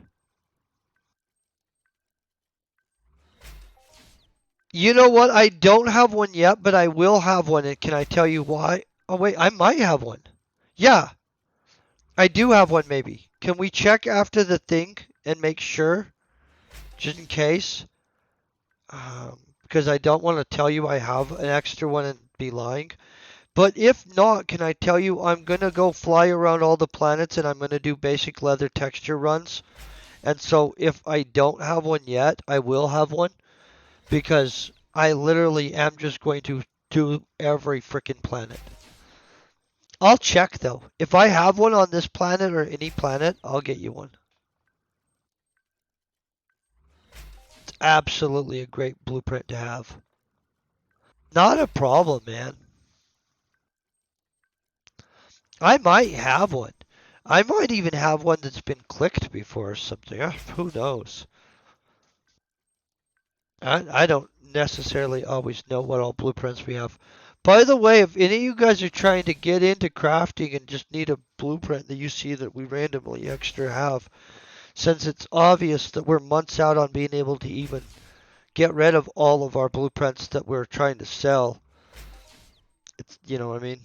You know what? I don't have one yet, but I will have one. And can I tell you why? Oh, wait, I might have one. Yeah, I do have one, maybe. Can we check after the thing and make sure? Just in case? Because I don't want to tell you I have an extra one and be lying. But if not, can I tell you I'm going to go fly around all the planets and I'm going to do basic leather texture runs. And so if I don't have one yet, I will have one because I literally am just going to do every freaking planet. I'll check though. If I have one on this planet or any planet, I'll get you one. Absolutely a great blueprint to have. Not a problem, man. I might have one. I might even have one that's been clicked before or something. Who knows? I don't necessarily always know what all blueprints we have. By the way, if any of you guys are trying to get into crafting and just need a blueprint that you see that we randomly extra have, since it's obvious that we're months out on being able to even get rid of all of our blueprints that we're trying to sell, it's, you know what I mean?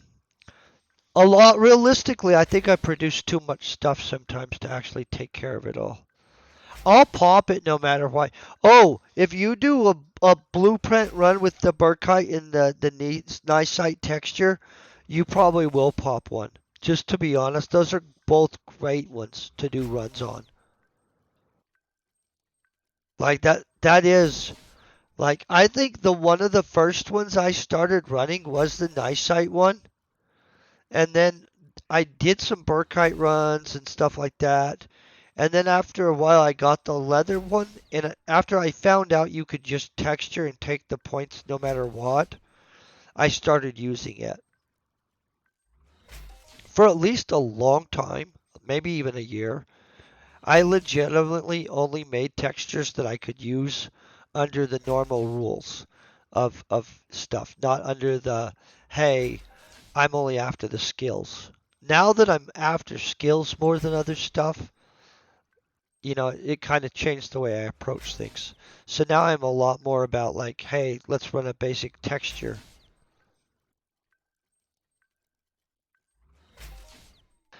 A lot, realistically, I think I produce too much stuff sometimes to actually take care of it all. I'll pop it no matter what. Oh, if you do a blueprint run with the Burkite and the nice site texture, you probably will pop one. Just to be honest, those are both great ones to do runs on. Like that is like I think the one of the first ones I started running was the nice site one, and then I did some Burkite runs and stuff like that. And then after a while, I got the leather one, and after I found out you could just texture and take the points no matter what, I started using it for at least a long time, maybe even a year. I legitimately only made textures that I could use under the normal rules of stuff, not under the hey, I'm only after the skills. Now that I'm after skills more than other stuff, it kind of changed the way I approach things. So now I'm a lot more about like, hey, let's run a basic texture.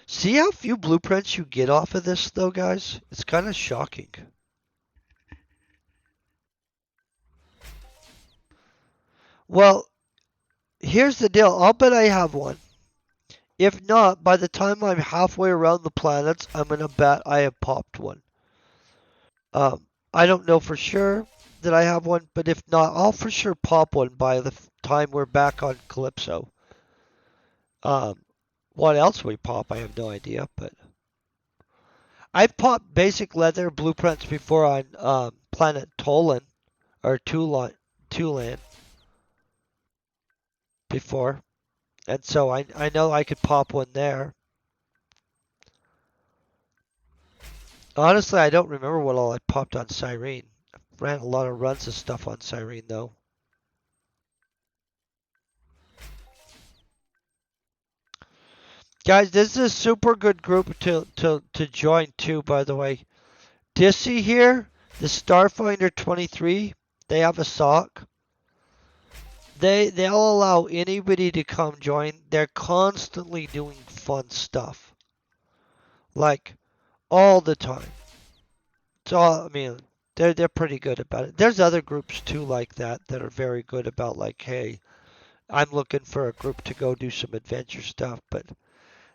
See how few blueprints you get off of this though, guys? It's kind of shocking. Well, here's the deal. I'll bet I have one. If not, by the time I'm halfway around the planets, I'm gonna bet I have popped one. I don't know for sure that I have one, but if not, I'll for sure pop one by the time we're back on Calypso. Um, what else we pop, I have no idea, but I've popped basic leather blueprints before on Planet Tolan or Tulan before, and so I know I could pop one there. Honestly, I don't remember what all I popped on Cyrene. I ran a lot of runs of stuff on Cyrene though. Guys, this is a super good group to join too, by the way. Dissy here, the Starfinder 23, they have a sock. They'll allow anybody to come join. They're constantly doing fun stuff. Like all the time. So I mean, they're pretty good about it. There's other groups too like that are very good about like, hey, I'm looking for a group to go do some adventure stuff, but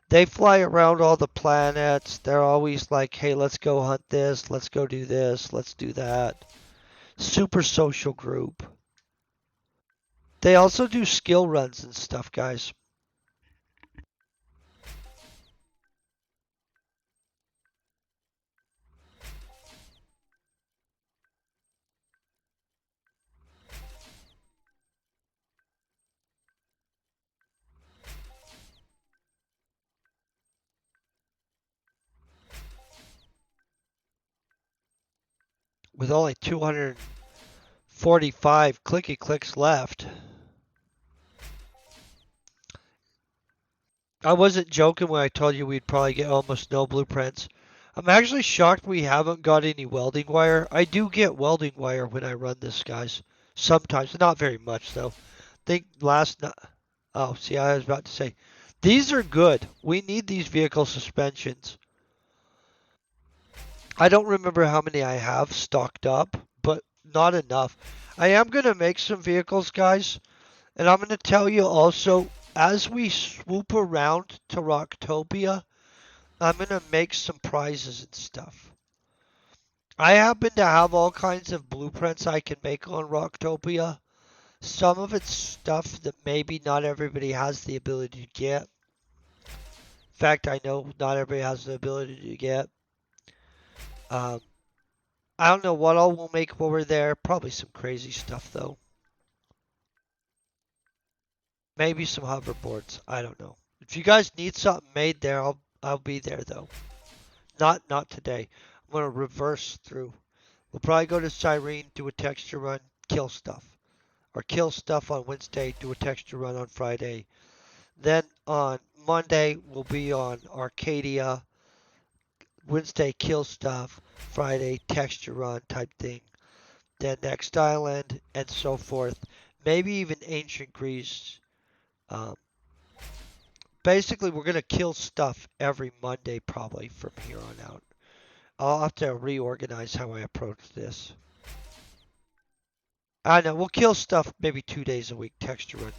they fly around all the planets. They're always like, hey, let's go hunt this, let's go do this, let's do that. Super social group. They also do skill runs and stuff, guys. With only 245 clicky clicks left. I wasn't joking when I told you we'd probably get almost no blueprints. I'm actually shocked we haven't got any welding wire. I do get welding wire when I run this, guys. Sometimes, not very much though. Think last night. Oh, see, I was about to say, these are good. We need these vehicle suspensions. I don't remember how many I have stocked up, but not enough. I am gonna make some vehicles, guys, and I'm gonna tell you also as we swoop around to Rocktopia. I'm gonna make some prizes and stuff. I happen to have all kinds of blueprints I can make on Rocktopia. Some of it's stuff that maybe not everybody has the ability to get. In fact, I know not everybody has the ability to get. Um, I don't know what all we'll make while we're there. Probably some crazy stuff though. Maybe some hoverboards. I don't know. If you guys need something made there, I'll be there though. Not today. I'm gonna reverse through. We'll probably go to Cyrene, do a texture run, kill stuff. Or kill stuff on Wednesday, do a texture run on Friday. Then on Monday, we'll be on Arcadia. Wednesday, kill stuff. Friday, texture run type thing. Then next island, and so forth. Maybe even ancient Greece. Um, Basically, we're going to kill stuff every Monday probably from here on out. I'll have to reorganize how I approach this. I know, we'll kill stuff maybe 2 days a week, texture one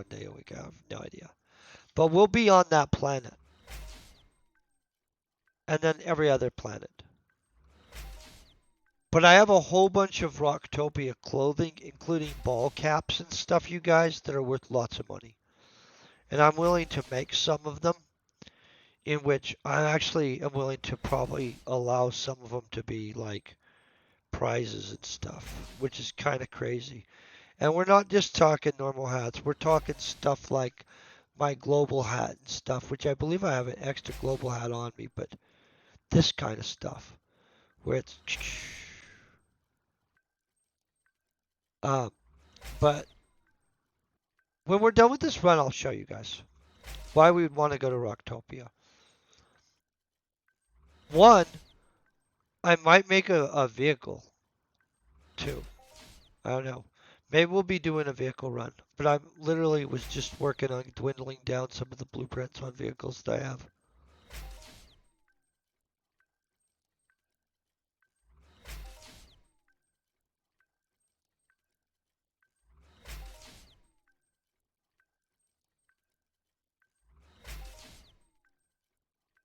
day a week. I have no idea. But we'll be on that planet. And then every other planet. But I have a whole bunch of Rocktopia clothing, including ball caps and stuff, you guys, that are worth lots of money. And I'm willing to make some of them, in which I actually am willing to probably allow some of them to be like prizes and stuff, which is kind of crazy. And we're not just talking normal hats, we're talking stuff like my global hat and stuff, which I believe I have an extra global hat on me, but this kind of stuff where it's um, but when we're done with this run, I'll show you guys why we would want to go to Rocktopia. One, I might make a vehicle too. I don't know. Maybe we'll be doing a vehicle run, but I literally was just working on dwindling down some of the blueprints on vehicles that I have.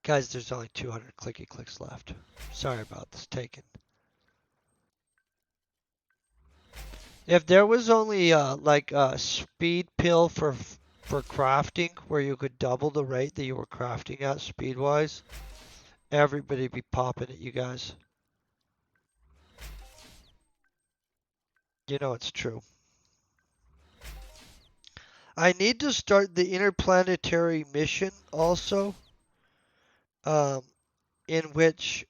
Guys, there's only 200 clicky clicks left. Sorry about this taking. If there was only like a speed pill for crafting where you could double the rate that you were crafting at speed wise, everybody'd be popping at you guys. You know it's true. I need to start the interplanetary mission also, um, in which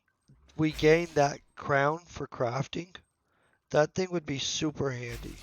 we gain that crown for crafting. That thing would be super handy.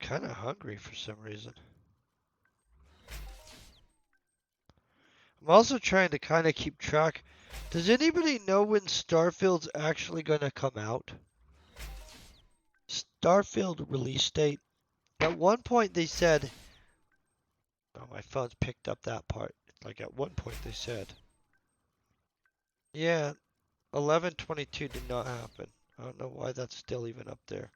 Kind of hungry for some reason. I'm also trying to kind of keep track. Does anybody know when Starfield's actually going to come out? Starfield release date. At one point they said, oh, my phone's picked up that part. Like at one point they said, yeah, 11/22 did not happen. I don't know why that's still even up there.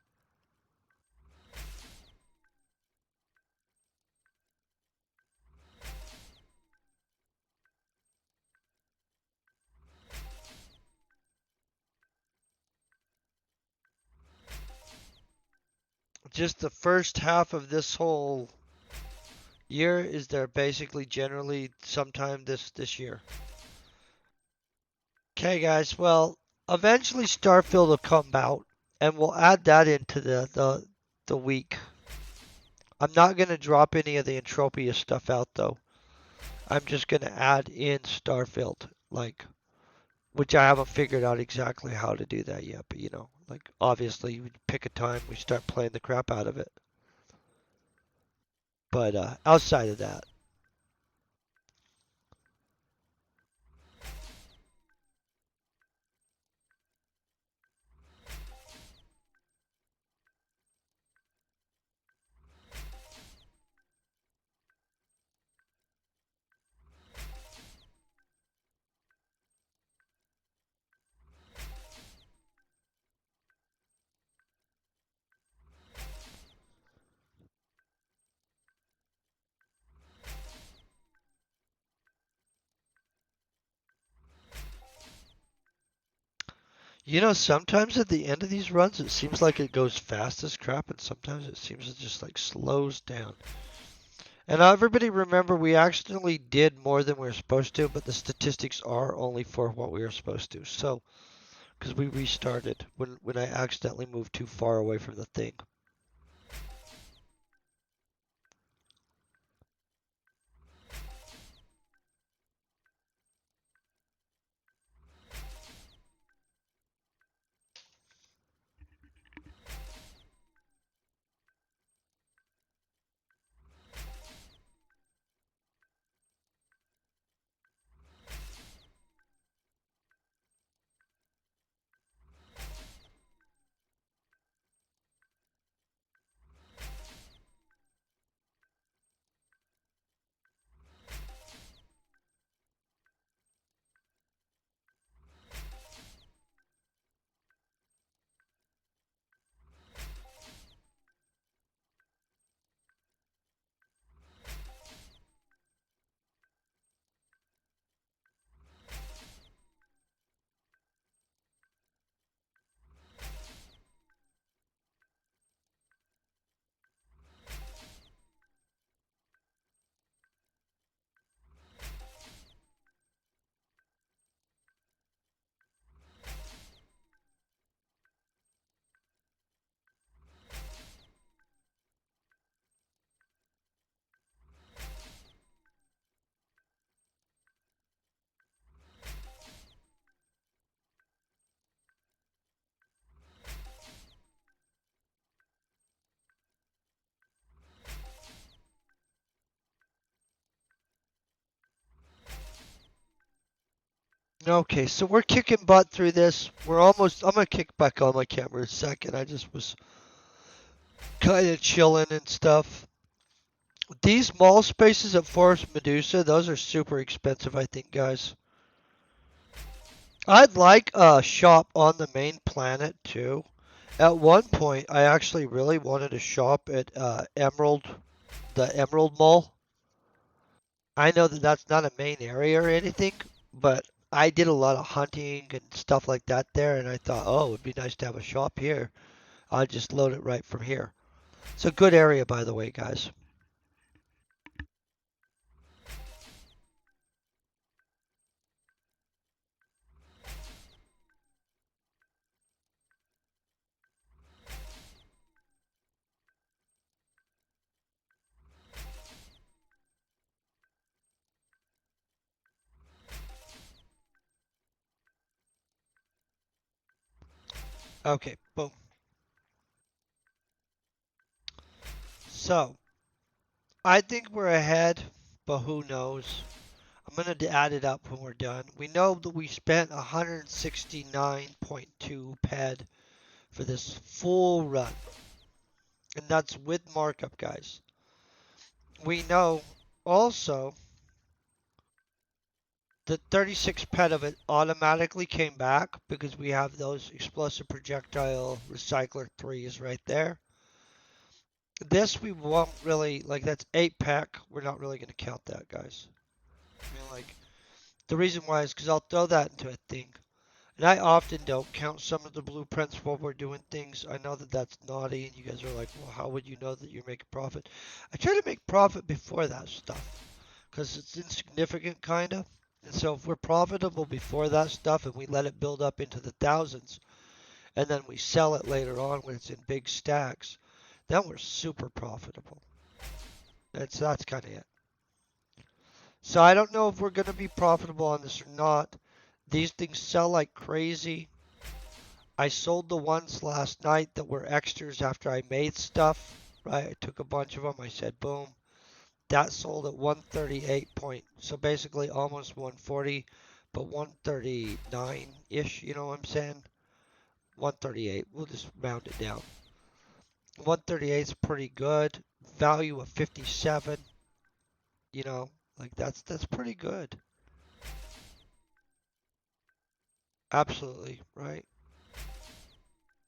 Just the first half of this whole year is there basically generally sometime this year. Okay, guys. Well, eventually Starfield will come out, and we'll add that into the week. I'm not gonna drop any of the Entropia stuff out though. I'm just gonna add in Starfield, like which I haven't figured out exactly how to do that yet. But like obviously, we pick a time, we start playing the crap out of it. But outside of that, sometimes at the end of these runs, it seems like it goes fast as crap, and sometimes it seems it just like slows down. And everybody remember, we accidentally did more than we were supposed to, but the statistics are only for what we were supposed to. So, because we restarted when I accidentally moved too far away from the thing. Okay, so we're kicking butt through this. We're almost. I'm gonna kick back on my camera in a second. I just was kind of chilling and stuff. These mall spaces at Forest Medusa, those are super expensive, I think, guys. I'd like a shop on the main planet too. At one point, I actually really wanted a shop at the Emerald Mall. I know that that's not a main area or anything, but I did a lot of hunting and stuff like that there, and I thought, oh, it'd be nice to have a shop here. I'll just load it right from here. It's a good area, by the way, guys. Okay, boom. So, I think we're ahead, but who knows? I'm going to add it up when we're done. We know that we spent 169.2 ped for this full run, and that's with markup, guys. We know also that 36 ped of it automatically came back because we have those explosive projectile recycler 3s right there. This we won't really, like that's 8 pack. We're not really going to count that, guys. I mean, like, the reason why is because I'll throw that into a thing. And I often don't count some of the blueprints while we're doing things. I know that that's naughty, and you guys are like, well, how would you know that you're making profit? I try to make profit before that stuff because it's insignificant, kind of. And so if we're profitable before that stuff and we let it build up into the thousands, and then we sell it later on when it's in big stacks, then we're super profitable. That's kind of it. So I don't know if we're going to be profitable on this or not. These things sell like crazy. I sold the ones last night that were extras after I made stuff. Right, I took a bunch of them. I said, boom. That sold at 138 point. So basically almost 140, but 139 ish. You know what I'm saying? 138. We'll just round it down. 138 is pretty good. Value of 57. You know, like that's pretty good. Absolutely right.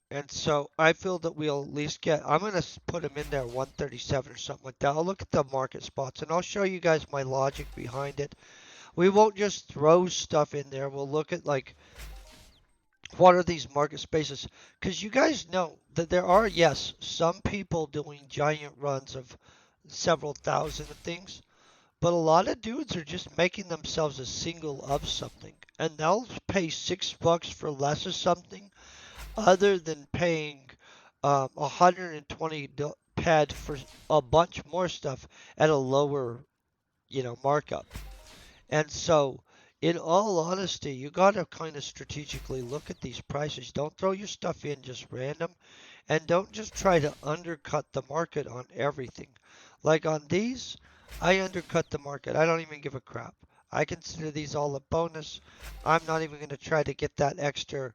And so I feel that we'll at least get. I'm gonna put them in there 137 or something like that. I'll look at the market spots and I'll show you guys my logic behind it. We won't just throw stuff in there. We'll look at like what are these market spaces? Because you guys know that there are, yes, some people doing giant runs of several thousand of things, but a lot of dudes are just making themselves a single of something, and they'll pay $6 for less of something, other than paying 120 pad for a bunch more stuff at a lower, markup. And so, in all honesty, you got to kind of strategically look at these prices. Don't throw your stuff in just random, and don't just try to undercut the market on everything. Like on these, I undercut the market. I don't even give a crap. I consider these all a bonus. I'm not even going to try to get that extra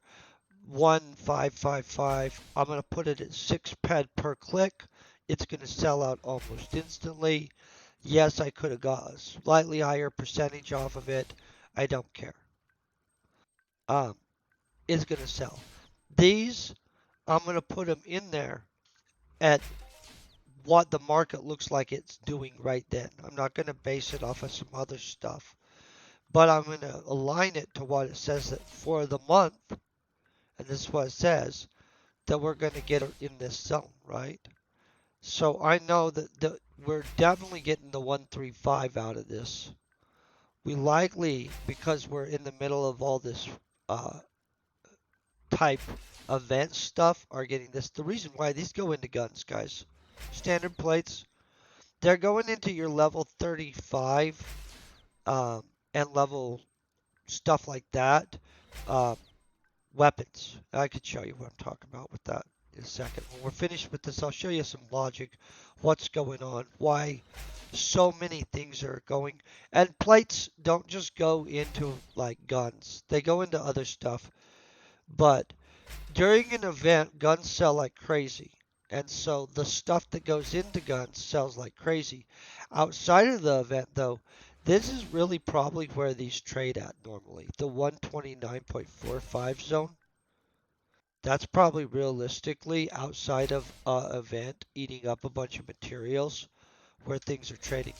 1555. I'm going to put it at 6 ped per click. It's going to sell out almost instantly. Yes, I could have got a slightly higher percentage off of it. I don't care. Um, it's going to sell. These, I'm going to put them in there at what the market looks like it's doing right then. I'm not going to base it off of some other stuff, but I'm going to align it to what it says that for the month, and this is what it says, that we're going to get in this zone, right? So I know that we're definitely getting the 135 out of this. We likely, because we're in the middle of all this uh, type event stuff, are getting this. The reason why these go into guns, guys, standard plates, they're going into your level 35 um, and level stuff like that. Um, Weapons. I could show you what I'm talking about with that in a second. When we're finished with this, I'll show you some logic, what's going on, why so many things are going. And plates don't just go into like guns, they go into other stuff. But during an event, guns sell like crazy. And so the stuff that goes into guns sells like crazy. Outside of the event, though, this is really probably where these trade at normally. The 129.45 zone. That's probably realistically outside of event eating up a bunch of materials where things are trading.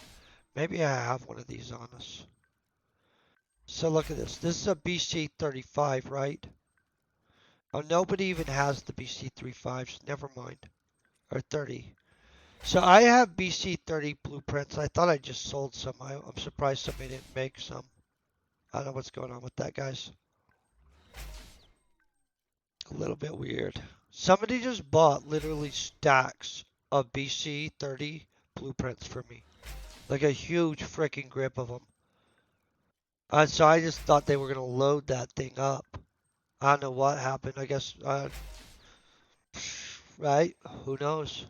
Maybe I have one of these on us. So look at this. This is a BC35, right? Oh, nobody even has the BC35s. Never mind. Or 30. So I have BC30 blueprints. I thought I just sold some. I'm surprised somebody didn't make some. I don't know what's going on with that, guys. A little bit weird. Somebody just bought literally stacks of BC30 blueprints for me. Like a huge freaking grip of them. So I just thought they were going to load that thing up. I don't know what happened. I guess, right? Who knows?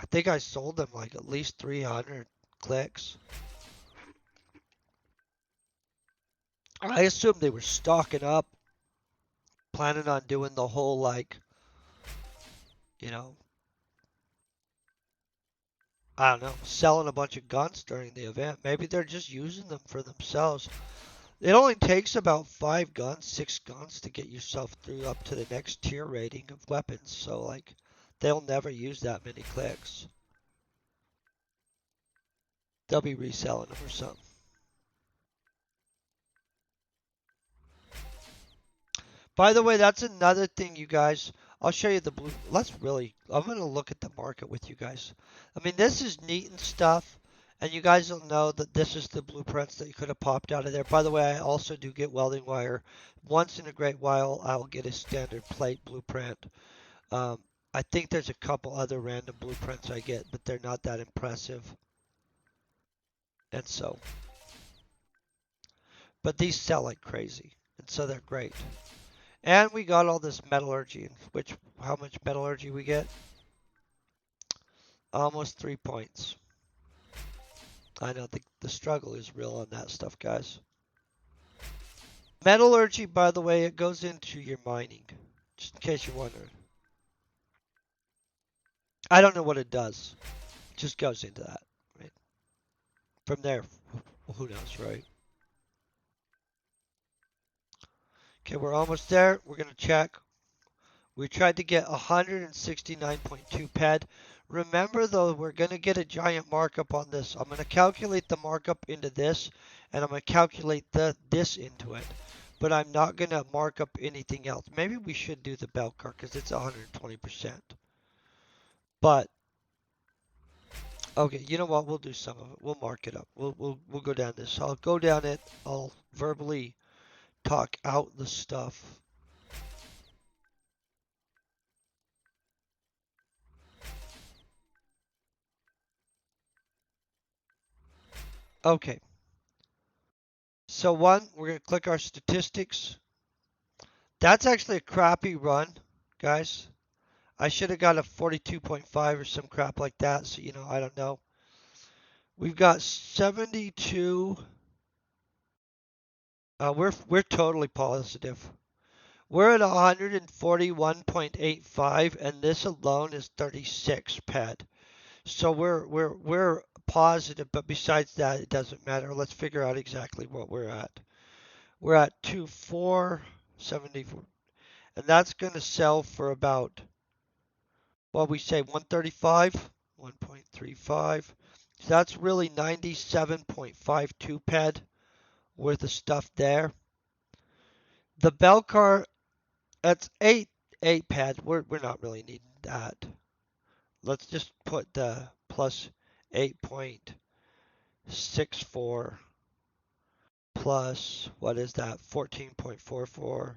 I think I sold them like at least 300 clicks. I assumed they were stocking up, planning on doing the whole like, you know, I don't know, selling a bunch of guns during the event. Maybe they're just using them for themselves. It only takes about 5 guns, 6 guns to get yourself through up to the next tier rating of weapons. So like, they'll never use that many clicks. They'll be reselling them or something. By the way, that's another thing, you guys. I'll show you the blue. I'm going to look at the market with you guys. I mean, this is neat and stuff. And you guys will know that this is the blueprints that you could have popped out of there. By the way, I also do get welding wire. Once in a great while, I'll get a standard plate blueprint. Um, I think there's a couple other random blueprints I get, but they're not that impressive. And so, But these sell like crazy, and so they're great. And we got all this metallurgy, which how much metallurgy we get? Almost 3 points. I know the struggle is real on that stuff, guys. Metallurgy, by the way, it goes into your mining, just in case you're wondering. I don't know what it does. It just goes into that. Right? From there, who knows, right? Okay, we're almost there. We're going to check. We tried to get 169.2 ped. Remember though, we're going to get a giant markup on this. I'm going to calculate the markup into this, and I'm going to calculate this into it. But I'm not going to mark up anything else. Maybe we should do the bell card because it's 120%. But, okay, you know what? We'll do some of it. We'll mark it up. We'll go down this. I'll go down it. I'll verbally talk out the stuff. Okay. So one, we're going to click our statistics. That's actually a crappy run, guys. I should have got a 42.5 or some crap like that. So, I don't know. We've got 72. We're totally positive. We're at 141.85, and this alone is 36 ped. So we're positive, but besides that, it doesn't matter. Let's figure out exactly what we're at. We're at 2474, and that's going to sell for about, well, we say 135, 1.35. So that's really 97.52 ped worth of stuff there. The bell car, that's 8 ped. We're not really needing that. Let's just put the plus 8.64 plus, what is that, 14.44.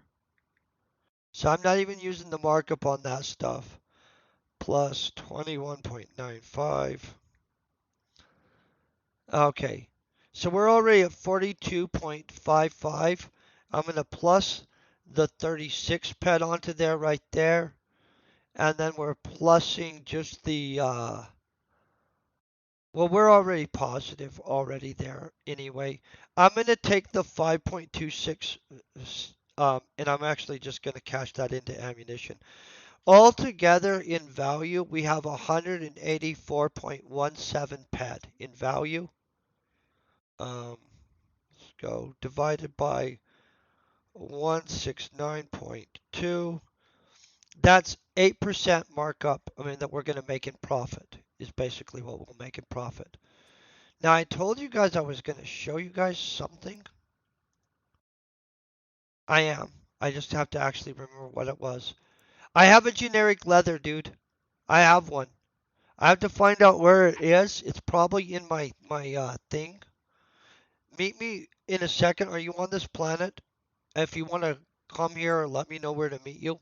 So I'm not even using the markup on that stuff. Plus 21.95. Okay, so we're already at 42.55. I'm going to plus the 36 ped onto there right there. And then we're plussing just the, well, we're already positive already there anyway. I'm going to take the 5.26, and I'm actually just going to cash that into ammunition. Altogether in value, we have 184.17 ped in value. Let's go divided by 169.2. That's 8% markup. I mean, that we're going to make in profit is basically what we'll make in profit. Now, I told you guys I was going to show you guys something. I am. I just have to actually remember what it was. I have a generic leather, dude. I have one. I have to find out where it is. It's probably in my thing. Meet me in a second. Are you on this planet? If you want to come here, let me know where to meet you.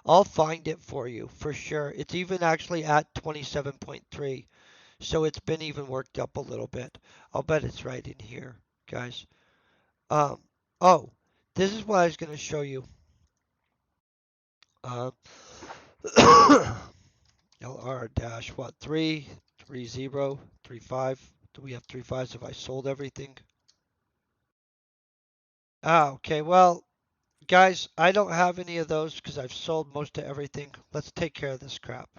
I'll find it for you for sure. It's even actually at 27.3. So it's been even worked up a little bit. I'll bet it's right in here, guys. Um, oh, this is what I was going to show you. Um, LR dash what? 33035. Do we have 35s? Have I sold everything? Ah, okay. Well, guys, I don't have any of those because I've sold most of everything. Let's take care of this crap.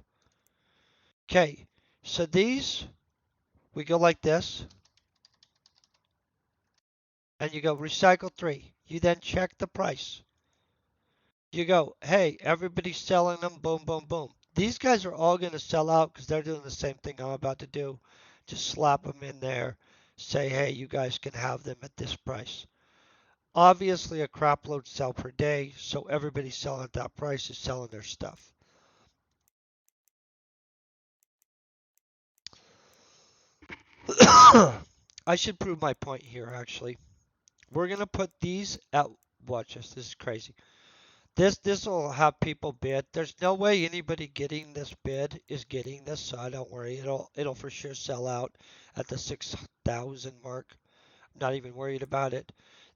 Okay, so these, we go like this, and you go recycle 3. You then check the price. You go, hey, everybody's selling them, boom, boom, boom. These guys are all going to sell out because they're doing the same thing I'm about to do. Just slap them in there, say, hey, you guys can have them at this price. Obviously, a crap load sell per day, so everybody selling at that price is selling their stuff. I should prove my point here, actually. We're going to put these at, watch this is crazy. This will have people bid. There's no way anybody getting this bid is getting this, so don't worry. It'll for sure sell out at the 6,000 mark. I'm not even worried about it.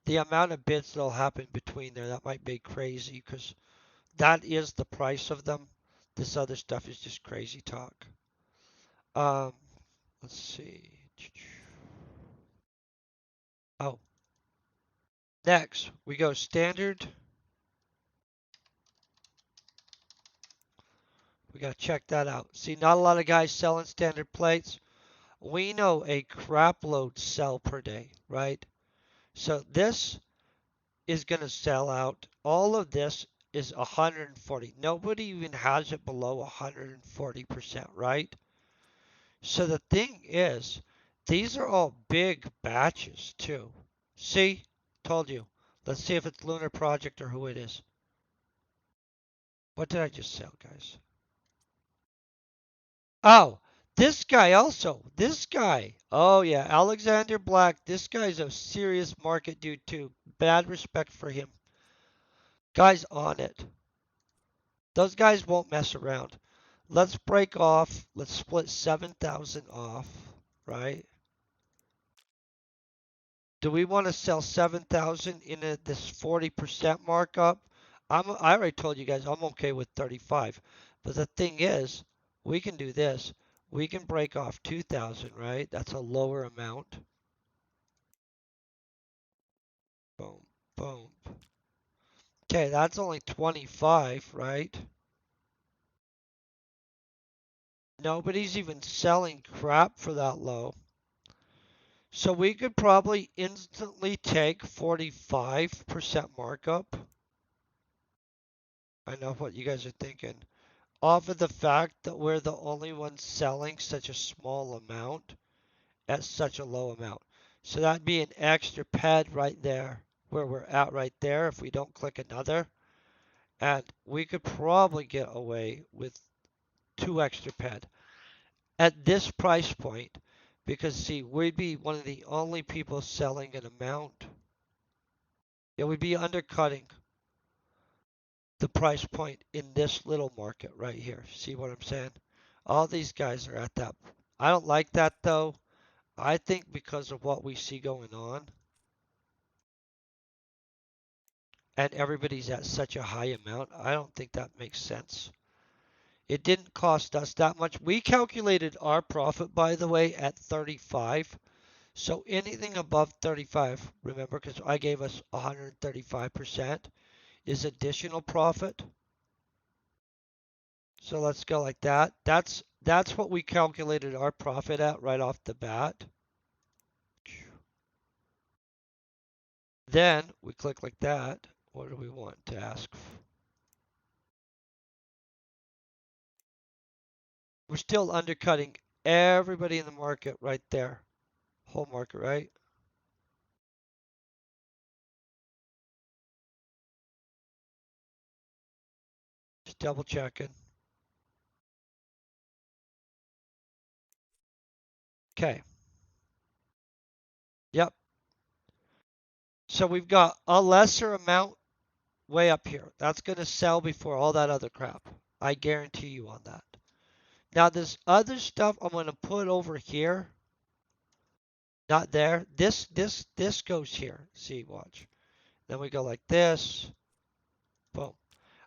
the amount of bids that'll happen between there, that might be crazy because that is the price of them. This other stuff is just crazy talk. Um, let's see. Oh, next we go standard. We gotta check that out. See, not a lot of guys selling standard plates. We know a crap load sell per day, right? So this is gonna sell out. All of this is 140. Nobody even has it below 140%, right? So the thing is, these are all big batches too. See? Told you. Let's see if it's Lunar Project or who it is. What did I just sell, guys? Oh, this guy also. This guy. Oh yeah, Alexander Black. This guy's a serious market dude too. Bad respect for him. Guy's on it. Those guys won't mess around. Let's break off. Let's split 7,000 off, right? Do we want to sell 7,000 in this 40% markup? I already told you guys I'm okay with 35. But the thing is, we can do this. We can break off 2,000, right? That's a lower amount. Boom, boom. Okay, that's only 25, right? Nobody's even selling crap for that low. So we could probably instantly take 45% markup. I know what you guys are thinking. Off of the fact that we're the only ones selling such a small amount at such a low amount. So that'd be an extra pad right there where we're at right there if we don't click another. And we could probably get away with 2 extra pad at this price point because see, we'd be one of the only people selling an amount. Yeah, we'd be undercutting the price point in this little market right here. See what I'm saying? All these guys are at that. I don't like that though. I think because of what we see going on and everybody's at such a high amount, I don't think that makes sense. It didn't cost us that much. We calculated our profit, by the way, at 35. So anything above 35, remember, because I gave us 135%, is additional profit. So let's go like that. That's what we calculated our profit at right off the bat. Then we click like that. What do we want to ask? We're still undercutting everybody in the market right there. Whole market, right? Just double checking. Okay. Yep. So we've got a lesser amount way up here. That's going to sell before all that other crap. I guarantee you on that. Now this other stuff I'm going to put over here. Not there. This goes here. See, watch. Then we go like this. Boom.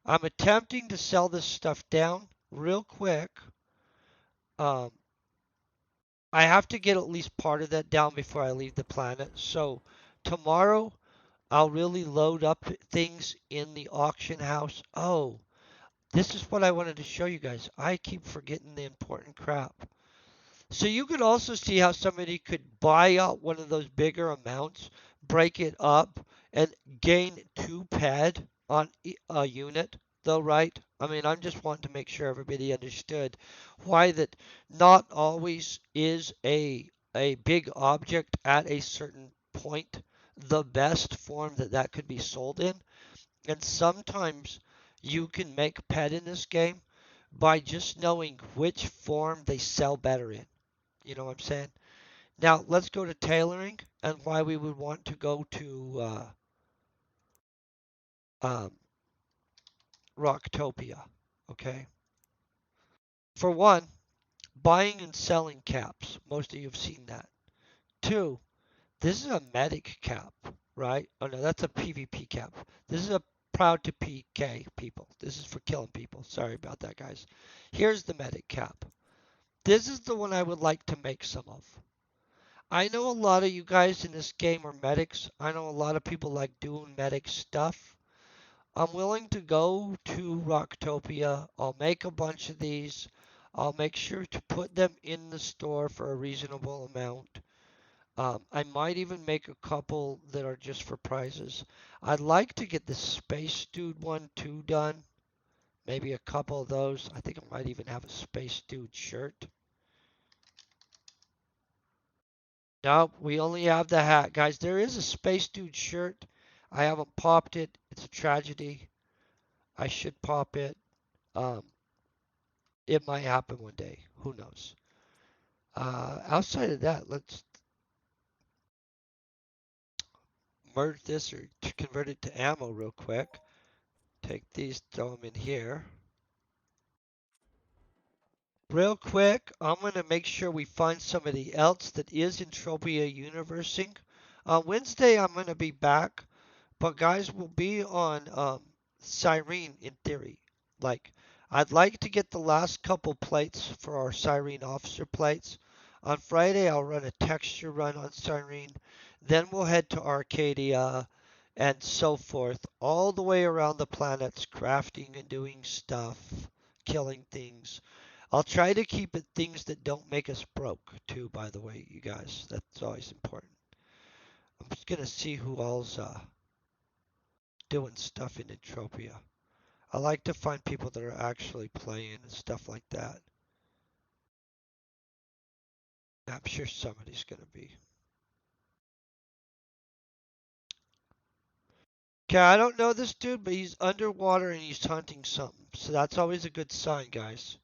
I'm attempting to sell this stuff down real quick. Um, I have to get at least part of that down before I leave the planet. So tomorrow I'll really load up things in the auction house. Oh, this is what I wanted to show you guys. I keep forgetting the important crap. So you could also see how somebody could buy out one of those bigger amounts, break it up, and gain 2 pad on a unit, though, right? I mean, I'm just wanting to make sure everybody understood why that not always is a big object at a certain point the best form that that could be sold in. And sometimes you can make pet in this game by just knowing which form they sell better in. You know what I'm saying? Now let's go to tailoring and why we would want to go to um, Rocktopia. Okay. For one, buying and selling caps. Most of you have seen that. Two, this is a medic cap. right? Oh no, that's a PvP cap. This is a proud to PK people. This is for killing people. Sorry about that, guys. Here's the medic cap. This is the one I would like to make some of. I know a lot of you guys in this game are medics. I know a lot of people like doing medic stuff. I'm willing to go to Rocktopia. I'll make a bunch of these. I'll make sure to put them in the store for a reasonable amount. I might even make a couple that are just for prizes. I'd like to get the Space Dude one too done. Maybe a couple of those. I think I might even have a Space Dude shirt. Nope, we only have the hat. Guys, there is a Space Dude shirt. I haven't popped it. It's a tragedy. I should pop it. Um, it might happen one day. Who knows? Outside of that, let's merge this or convert it to ammo real quick. Take these, throw them in here. Real quick, I'm going to make sure we find somebody else that is Entropia Universing. Wednesday, I'm going to be back, but guys, we'll be on Cyrene in theory. Like, I'd like to get the last couple plates for our Cyrene officer plates. On Friday, I'll run a texture run on Cyrene. Then we'll head to Arcadia and so forth, all the way around the planets, crafting and doing stuff, killing things. I'll try to keep it things that don't make us broke, too, by the way, you guys. That's always important. I'm just going to see who else doing stuff in Entropia. I like to find people that are actually playing and stuff like that. I'm sure somebody's going to be. Okay, I don't know this dude, but he's underwater and he's hunting something. So that's always a good sign, guys.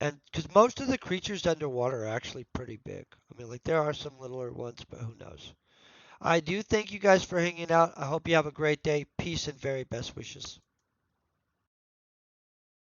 And because most of the creatures underwater are actually pretty big. I mean, like, there are some littler ones, but who knows? I do thank you guys for hanging out. I hope you have a great day. Peace and very best wishes.